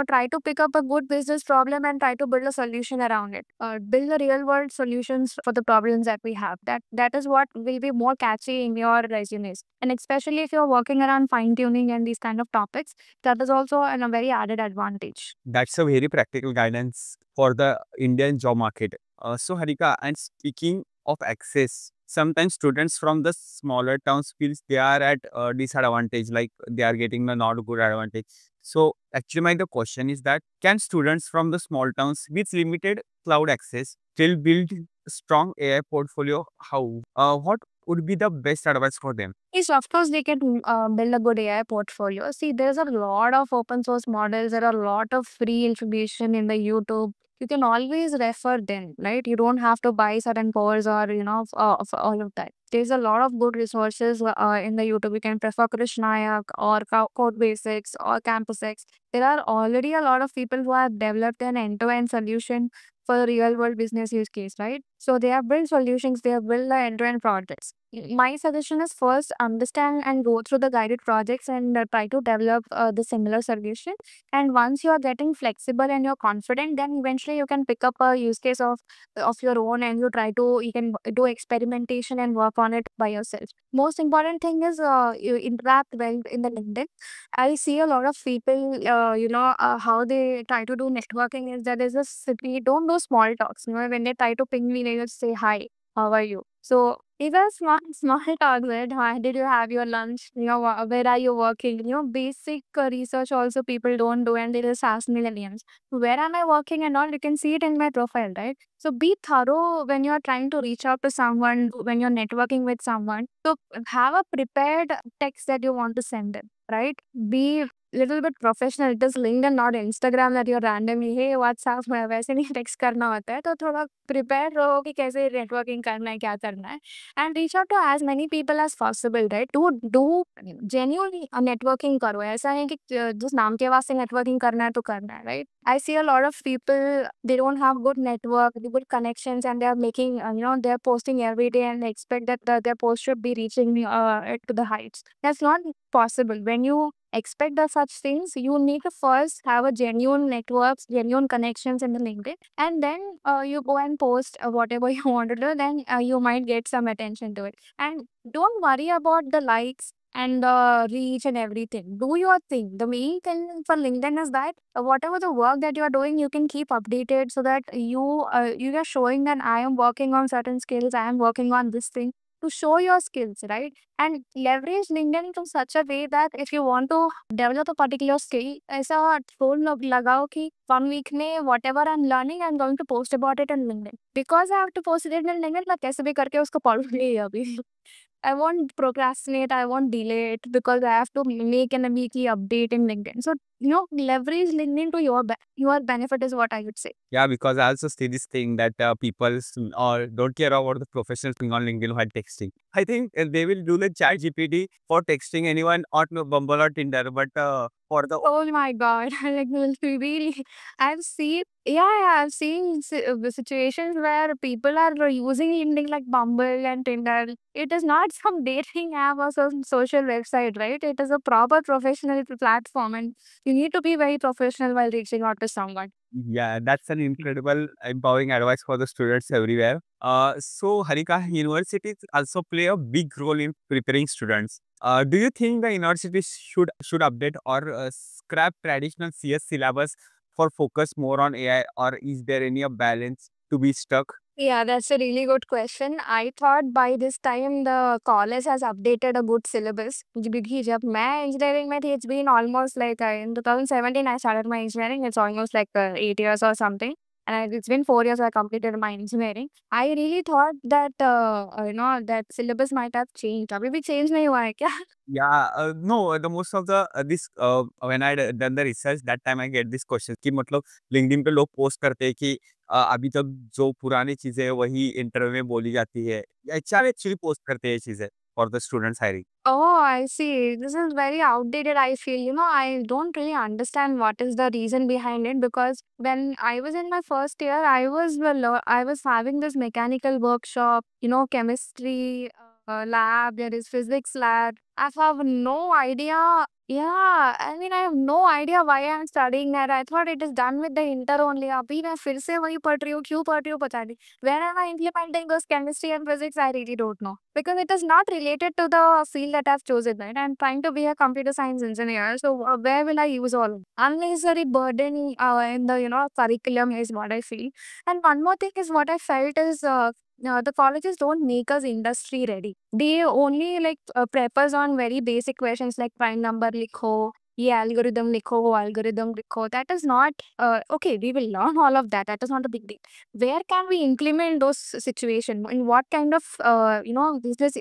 Try to pick up a good business problem and try to build a solution around it. Build the real world solutions for the problems that we have. That is what will be more catchy in your resumes. And especially if you're working around fine tuning and these kind of topics, that is also a very added advantage. That's a very practical guidance for the Indian job market. So Harika, and speaking of access, sometimes students from the smaller towns feels they are at a disadvantage, like they are getting the not good advantage. So actually, the question is that can students from the small towns with limited cloud access still build a strong AI portfolio? How? What would be the best advice for them? Yes, of course, they can build a good AI portfolio. See, there's a lot of open source models. There are a lot of free information in the YouTube. You can always refer them, right? You don't have to buy certain course or, of all of that. There's a lot of good resources in the YouTube. You can prefer Krishnayak or Code Basics or CampusX. There are already a lot of people who have developed an end-to-end solution for the real world business use case, right? So they have built solutions, they have built the end-to-end projects. My suggestion is first understand and go through the guided projects and try to develop the similar solution. And once you are getting flexible and you're confident, then eventually you can pick up a use case of your own, and you can do experimentation and work on it by yourself. Most important thing is you interact well in the LinkedIn. I see a lot of people, how they try to do networking is that there's a city, don't do small talks. When they try to ping me, they just say, hi, how are you? So even small talks, right? Hi, did you have your lunch? Where are you working? Basic research also people don't do, and they just ask millennials, where am I working and all? You can see it in my profile, right? So be thorough when you're trying to reach out to someone, when you're networking with someone. So have a prepared text that you want to send them, right? Be little bit professional. It is LinkedIn, not Instagram that you're randomly, hey, what's up? वैसे नहीं text करना होता है. तो थोड़ा prepare रहो कि कैसे networking करना है, क्या करना है. And reach out to as many people as possible, right? Do genuinely networking करो. ऐसा नहीं कि जिस नाम के वास्ते networking करना है तो करना है, right? I see a lot of people, they don't have good network, good connections, and they are making, they're posting every day and expect that their post should be reaching to the heights. That's not possible. When you expect the such things, you need to first have a genuine networks, genuine connections in the LinkedIn, and then you go and post whatever you want to do. Then you might get some attention to it. And don't worry about the likes and the reach and everything. Do your thing. The main thing for LinkedIn is that whatever the work that you are doing, you can keep updated so that you are showing that I am working on certain skills. I am working on this thing to show your skills, right? And leverage LinkedIn to such a way that if you want to develop a particular skill, ऐसा phone लगाओ कि 1 week में whatever I'm learning, I'm going to post about it on LinkedIn. Because I have to post it in LinkedIn, मैं कैसे भी करके उसको पढ़ ली अभी. I won't procrastinate, I won't delay it because I have to make an weekly update in LinkedIn. So, leverage LinkedIn to your benefit is what I would say. Yeah, because I also see this thing that people or don't care about the professional thing on LinkedIn while texting. I think they will do the chat GPT for texting anyone on Bumble or Tinder, but for the Oh my God. Like, really, I've seen, yeah, I've seen situations where people are using LinkedIn like Bumble and Tinder. It is not some dating app or some social website, right? It is a proper professional platform, and you need to be very professional while reaching out to someone. Yeah, that's an incredible empowering advice for the students everywhere. So Harika, universities also play a big role in preparing students. Do you think the universities should update or scrap traditional CS syllabus for focus more on AI, or is there any balance to be stuck? Yeah, that's a really good question. I thought by this time the college has updated a good syllabus. क्योंकि जब मैं engineering में थी, it's been almost like in 2017 I started my engineering. It's almost like 8 years or something. And it's been 4 years I completed my engineering. I really thought that that syllabus might have changed. अभी भी change नहीं हुआ है क्या? Yeah, no, the most of the this when I done the research that time I get this question कि मतलब LinkedIn पे लोग पोस्ट करते हैं कि अभी तक जो पुरानी चीजें हैं वही इंटरव्यू में बोली जाती है. एचआर एक्चुअली पोस्ट करते हैं ये चीजें for the students hiring. Oh, I see. This is very outdated, I feel. I don't really understand what is the reason behind it because when I was in my first year, I was having this mechanical workshop, chemistry lab, there is physics lab. I have no idea. Yeah, I mean, I have no idea why I'm studying that. I thought it is done with the inter only. अभी मैं फिर से वही पढ़ रही हूँ, क्यों पढ़ रही हूँ पता नहीं. Where am I implementing those chemistry and physics? I really don't know. Because it is not related to the field that I've chosen, right? I'm trying to be a computer science engineer. So where will I use all of it? Unnecessary burden in the, curriculum is what I feel. And one more thing is what I felt is the colleges don't make us industry ready. They only like prep us on very basic questions like prime number likho, ये algorithm लिखो वो algorithm लिखो. That is not okay. We will learn all of that. That is not a big deal. Where can we implement those situation? In what kind of business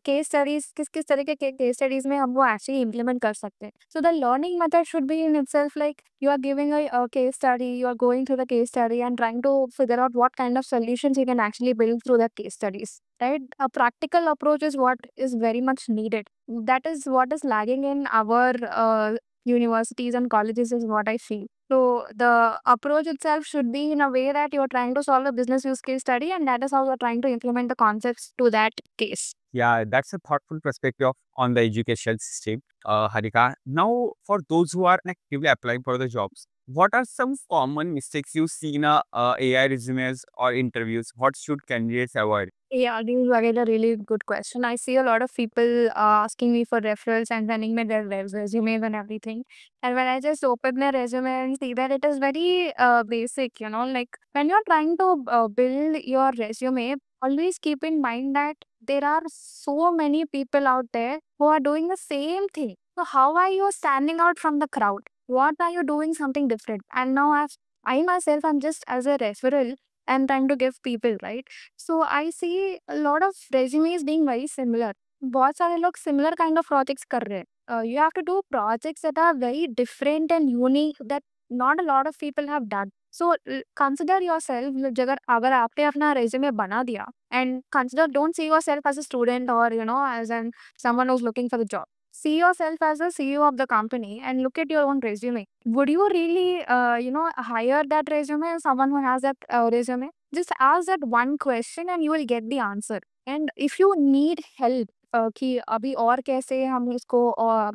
case studies? किस तरह के case studies में हम वो actually implement कर सकते हैं? So the learning method should be in itself like you are giving a case study. You are going through the case study and trying to figure out what kind of solutions you can actually build through the case studies. Right? A practical approach is what is very much needed. That is what is lagging in our universities and colleges is what I feel. So the approach itself should be in a way that you're trying to solve a business use case study and that is how you're trying to implement the concepts to that case. Yeah, that's a thoughtful perspective on the education system, Harika. Now, for those who are actively applying for the jobs, what are some common mistakes you see in AI resumes or interviews? What should candidates avoid? Yeah, this is again a really good question. I see a lot of people asking me for referrals and sending me their resumes and everything. And when I just open their resume and see that it is very basic, like when you're trying to build your resume, always keep in mind that there are so many people out there who are doing the same thing. So how are you standing out from the crowd? What are you doing something different? And now I myself, I'm just as a referral, I'm trying to give people, right? So I see a lot of resumes being very similar. बहुत सारे लोग similar kind of projects कर रहे हैं। You have to do projects that are very different and unique that not a lot of people have done. So consider yourself, अगर अगर आपने अपना रेज्यूमे बना दिया, and consider, don't see yourself as a student और as an someone who is looking for the job. See yourself as a CEO of the company and look at your own resume. Would you really, hire that resume, someone who has that resume? Just ask that one question and you will get the answer. And if you need help, कि अभी और कैसे हम इसको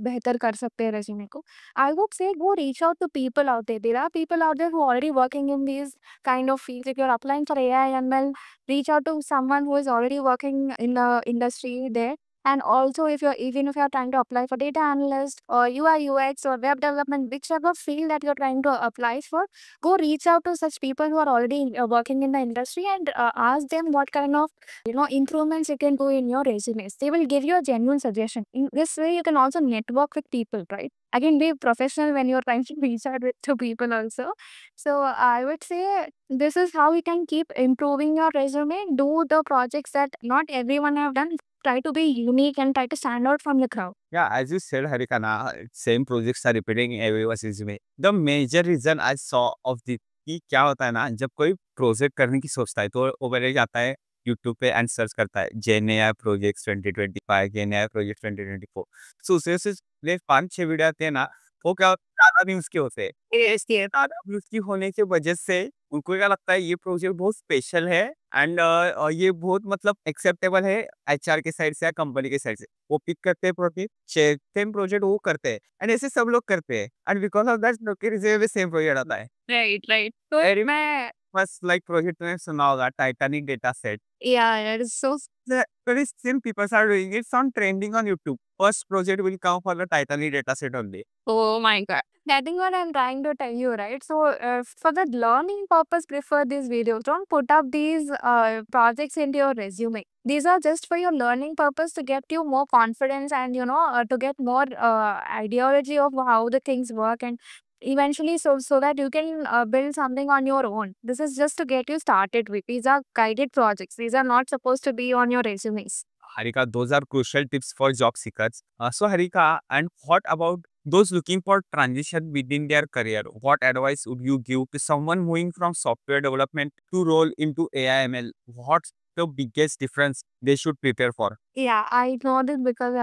बेहतर कर सकते हैं रेज्यूमे को, I would say go reach out to people out there. There are people out there who are already working in these kind of fields. If you're applying for AI ML, reach out to someone who is already working in the industry there. And also, even if you're trying to apply for data analyst or UI UX or web development, whichever field that you're trying to apply for, go reach out to such people who are already working in the industry and ask them what kind of improvements you can do in your resumes. They will give you a genuine suggestion. In this way, you can also network with people, right? Again, be professional when you're trying to reach out to people also. So I would say this is how you can keep improving your resume. Do the projects that not everyone have done. Try to be unique and try to stand out from the crowd. Yeah, as you said, Harika, na, same projects are repeating in everyone's resume. The major reason I saw of the कि क्या होता है ना, जब कोई project करने की सोचता है तो वो पहले जाता है यूट्यूब पे एंड सर्च करता है जेएनएआई प्रोजेक्ट्स 2025, जेएनएआई प्रोजेक्ट 2024. सो उससे 5-6 वीडियो आते हैं ना, वो क्या ज़्यादा व्यूज़ के होते हैं। ये ज़्यादा व्यूज़ की होने की वजह से उनको क्या लगता है ये प्रोजेक्ट बहुत स्पेशल है एंड ये बहुत मतलब एक्सेप्टेबल है एचआर के साइड से या कंपनी के साइड से। वो पिक करते हैं प्रोजेक्ट, सेम प्रोजेक्ट वो करते हैं एंड ऐसे सब लोग करते हैं एंड बिकॉज़ ऑफ दैट लोग के रिज़्यूमे में सेम प्रोजेक्ट आता है। Right, right. तो वेरी मैं फर्स्ट लाइक प्रोजेक्ट तुमने सुना होगा Titanic data set. Yeah, it is so. Very still people are doing it. It's on trending on YouTube. First project will come for the Titanic dataset only. Oh my God. That is what I'm trying to tell you, right? So, for the learning purpose, prefer these videos. Don't put up these projects into your resume. These are just for your learning purpose to get you more confidence and, to get more ideology of how the things work, and eventually so that you can build something on your own. This is just to get you started with. These are guided projects. These are not supposed to be on your resumes. Harika, those are crucial tips for job seekers. So Harika, and what about those looking for transition within their career? What advice would you give to someone moving from software development to role into AI/ML? What's the biggest difference they should prepare for? Yeah, I know this because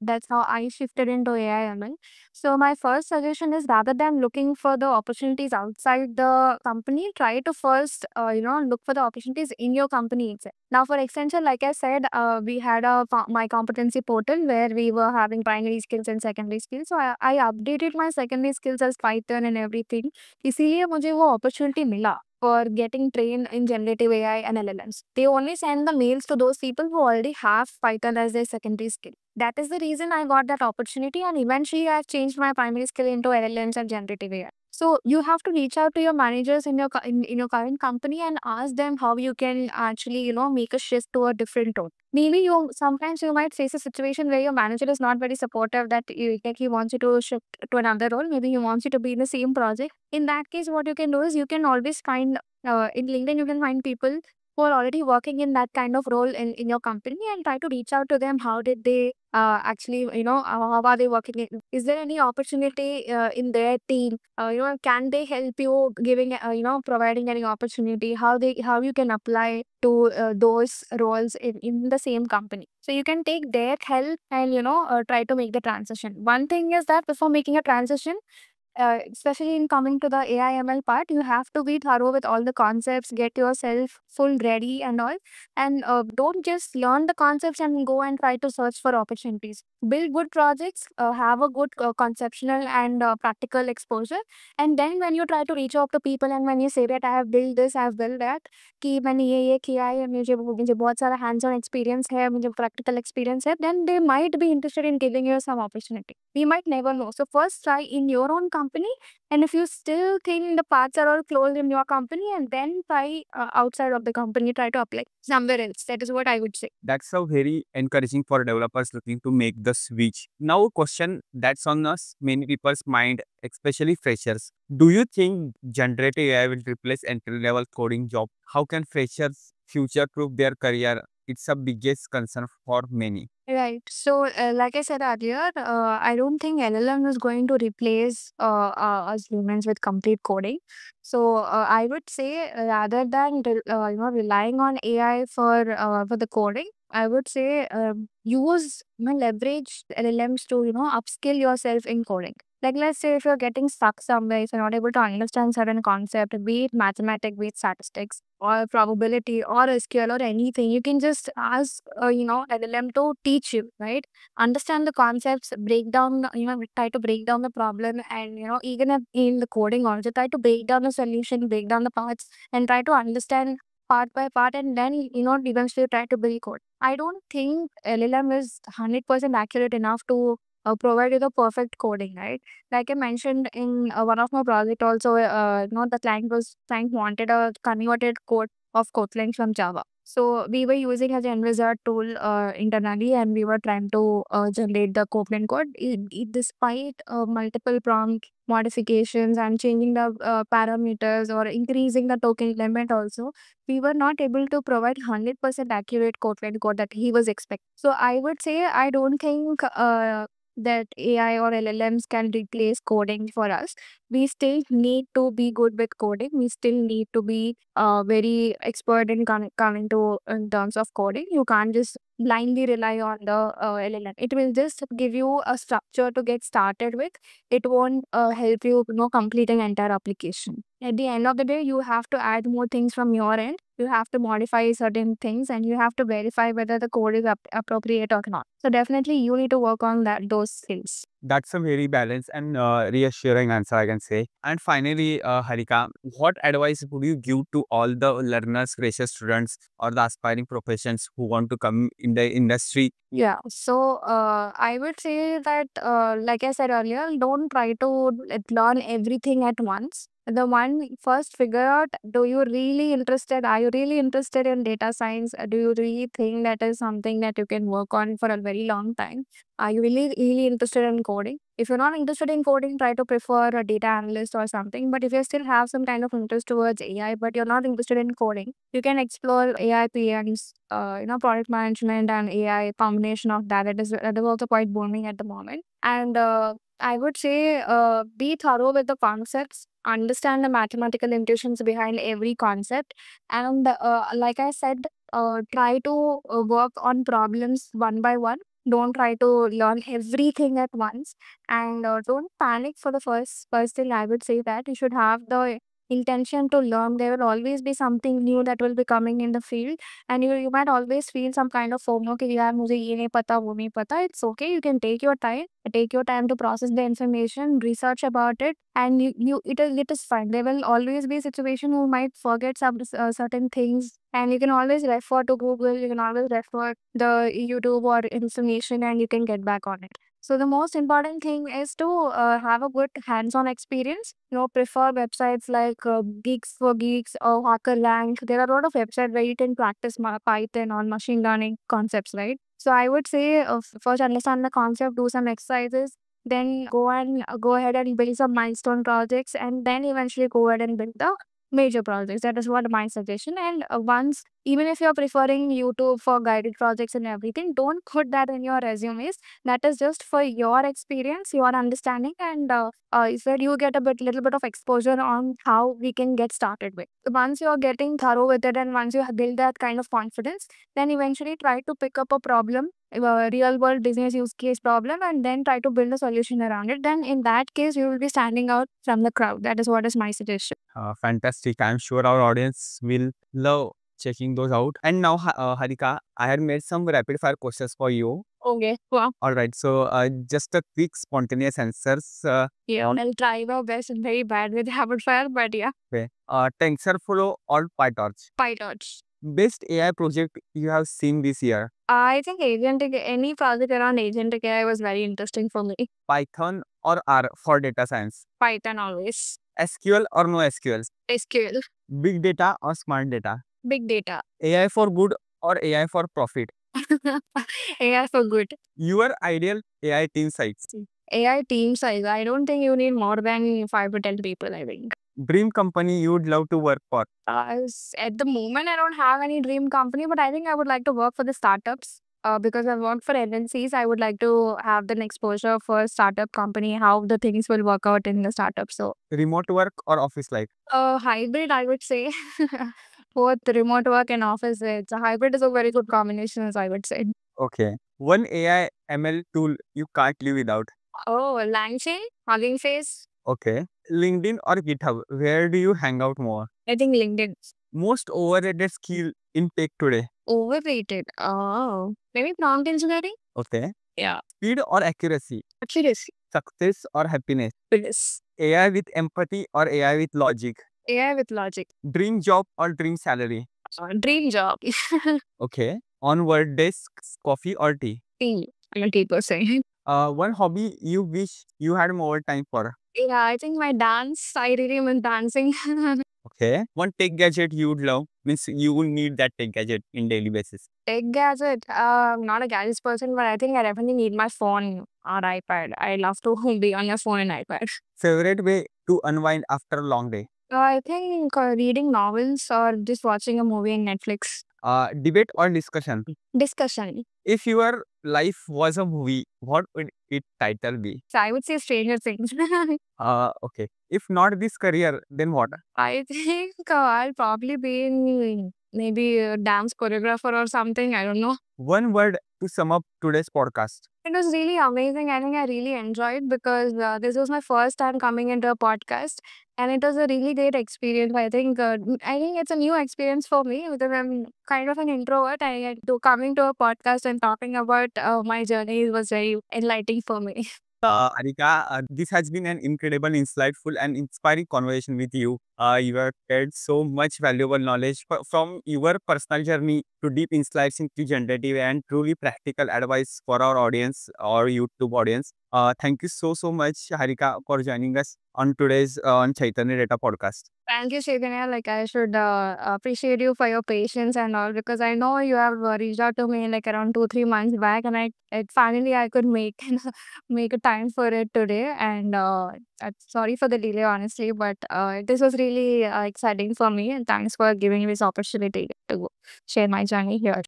that's how I shifted into AI/ML. So my first suggestion is, rather than looking for the opportunities outside the company, try to first look for the opportunities in your company itself. Now for Accenture, like I said, we had a my competency portal where we were having primary skills and secondary skills. So I updated my secondary skills as Python and everything. इसीलिए मुझे वो opportunity मिला for getting trained in generative AI and LLMs. They only send the mails to those people who already have Python as their secondary skill. That is the reason I got that opportunity, and eventually I've changed my primary skill into LLMs and generative AI. So you have to reach out to your managers in your current company and ask them how you can actually make a shift to a different role. Maybe sometimes you might face a situation where your manager is not very supportive, that like he wants you to shift to another role. Maybe he wants you to be in the same project. In that case, what you can do is you can always find in LinkedIn, you can find people who are already working in that kind of role in your company and try to reach out to them. How did they actually, how are they working? Is there any opportunity in their team? Can they help you giving, providing any opportunity? How you can apply to those roles in the same company. So you can take their help and, try to make the transition. One thing is that before making a transition, especially in coming to the AI ML part, you have to be thorough with all the concepts, get yourself full ready and all. And don't just learn the concepts and go and try to search for opportunities. Build good projects, have a good conceptual and practical exposure. And then when you try to reach out to people and when you say that I have built this, I have built that, कि मैंने ये किया है, मुझे बहुत सारा hands on experience है, मुझे practical experience है, then they might be interested in giving you some opportunity. We might never know. So first try in your own company, and if you still think the paths are all closed in your company, and then try outside of the company, try to apply somewhere else. That is what I would say. That's a very encouraging for developers looking to make the switch. Now, a question that's on us many people's mind, especially freshers. Do you think generative AI will replace entry-level coding job? How can freshers future-proof their career? It's a biggest concern for many. Right. So, like I said earlier, I don't think LLM is going to replace us humans with complete coding. So, I would say rather than relying on AI for the coding, I would say use leverage LLMs to upskill yourself in coding. Like let's say if you're getting stuck somewhere, if you're not able to understand certain concept, be it mathematics, be it statistics, or probability, or SQL, or anything, you can just ask LLM to teach you, right? Understand the concepts, break down, try to break down the problem, and even if in the coding also, try to break down the solution, break down the parts, and try to understand part by part, and then eventually try to build code. I don't think LLM is 100% accurate enough to provide you the perfect coding, right? Like I mentioned in one of my project also, the client wanted a converted code of Kotlin from Java. So we were using a GenWizard tool internally, and we were trying to generate the Kotlin code. Despite multiple prompt modifications and changing the parameters or increasing the token limit also, we were not able to provide 100% accurate Kotlin code that he was expecting. So I would say I don't think that AI or LLMs can replace coding for us. We still need to be good with coding. We still need to be very expert in coming to in terms of coding. You can't just blindly rely on the LLM. It will just give you a structure to get started with. It won't help you, completing entire application. At the end of the day, you have to add more things from your end. You have to modify certain things, and you have to verify whether the code is appropriate or not. So definitely, you need to work on those skills. That's a very balanced and reassuring answer, I can say. And finally, Harika, what advice would you give to all the learners, fresher students, or the aspiring professions who want to come in the industry? Yeah, so I would say that, like I said earlier, don't try to learn everything at once. The one first figure out, do you really interested? Are you really interested in data science? Do you really think that is something that you can work on for a very long time? Are you really interested in coding? If you're not interested in coding, try to prefer a data analyst or something. But if you still have some kind of interest towards AI, but you're not interested in coding, you can explore AI PMs, product management and AI combination of that. That is also quite booming at the moment. And I would say be thorough with the concepts, understand the mathematical intuitions behind every concept, and like I said, try to work on problems one by one. Don't try to learn everything at once, and don't panic for the first thing. I would say that you should have the intention to learn. There will always be something new that will be coming in the field, and you might always feel some kind of FOMO कि यार मुझे ये नहीं पता वो नहीं पता. It's okay. You can take your time to process the information, research about it, and it is fine. There will always be a situation who might forget some certain things, and you can always refer to Google. You can always refer the YouTube or information, and you can get back on it. So the most important thing is to have a good hands-on experience. Prefer websites like Geeks for Geeks or HackerRank. There are a lot of websites where you can practice Python or machine learning concepts, right? So I would say first understand the concept, do some exercises, then go ahead and build some milestone projects, and then eventually go ahead and build the major projects. That is what my suggestion. And once, even if you're preferring YouTube for guided projects and everything, don't put that in your resumes. That is just for your experience, your understanding, and so that you get little bit of exposure on how we can get started with. Once you're getting thorough with it, and once you have built that kind of confidence, then eventually try to pick up a problem, a real world business use case problem, and then try to build a solution around it. Then in that case, you will be standing out from the crowd. That is what is my suggestion. Fantastic. I'm sure our audience will love checking those out. And now, Harika, I had made some rapid fire questions for you. Okay. Wow. All right. So, just a quick spontaneous answers. Yeah, I'll try my best. I'm very bad with rapid fire, but yeah, Okay. TensorFlow or PyTorch? PyTorch. Best AI project you have seen this year? I think agentic, any project around agentic AI was very interesting for me. Python or R for data science? Python always. SQL or no SQL? SQL. Big data or smart data? Big data. AI for good or AI for profit? AI for good. Your ideal AI team size? AI team size. I don't think you need more than 5 to 10 people, I think. Dream company you would love to work for? At the moment, I don't have any dream company, but I think I would like to work for the startups. because I've worked for MNCs, I would like to have an exposure for a startup company, how the things will work out in the startup. So, Remote work or office life? hybrid, I would say. Both remote work and office. It's a hybrid is a very good combination, as I would say. Okay. One AI ML tool you can't live without. Oh, Langchain, Hugging Face. Okay. LinkedIn or GitHub? Where do you hang out more? I think LinkedIn. Most overrated skill in tech today? Overrated. Oh, maybe prompt engineering. Okay. Yeah. Speed or accuracy? Accuracy. Success or happiness? Yes. AI with empathy or AI with logic? AI with logic. Dream job or dream salary? Dream job. Okay. On-word desk, coffee or tea? Tea. I'm a tea person. One hobby you wish you had more time for? Yeah, I think my dance. I really miss dancing. Okay. One tech gadget you would love, means you will need that tech gadget in daily basis. Tech gadget. I'm not a gadgets person, but I think I definitely need my phone or iPad. I love to be on your phone and iPad. Favorite way to unwind after a long day? I think reading novels or just watching a movie on Netflix. Debate or discussion? Discussion. If your life was a movie, what would its title be? So I would say Stranger Things. Okay. If not this career, then what? I think I'll probably be in maybe a dance choreographer or something. I don't know. One word to sum up today's podcast. It was really amazing. I think I really enjoyed because this was my first time coming into a podcast, and it was a really great experience. I think it's a new experience for me because I'm kind of an introvert. Coming to a podcast and talking about my journey was very enlightening for me. Arika, this has been an incredible, insightful, and inspiring conversation with you. You have shared so much valuable knowledge from your personal journey to deep insights into generative and truly practical advice for our audience, our YouTube audience. Thank you so much, Harika, for joining us on today's on Chaitanya Data podcast. Thank you, Chaitanya. Like, I should appreciate you for your patience and all because I know you have reached out to me like around 2-3 months back, and finally I could make make a time for it today. And sorry for the delay, honestly, but this was really exciting for me. And thanks for giving me this opportunity to share my journey here.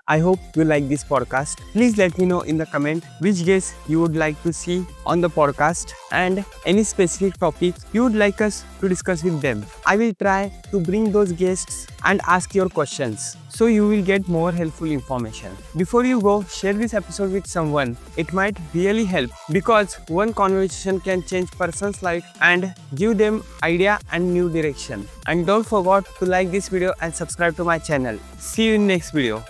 I hope you like this podcast. Please let me know in the comment which guests you would like to see on the podcast and any specific topics you would like us to discuss with them. I will try to bring those guests and ask your questions so you will get more helpful information. Before you go, share this episode with someone. It might really help because one conversation can change person's life and give them idea and new direction. And don't forget to like this video and subscribe to my channel. See you in next video.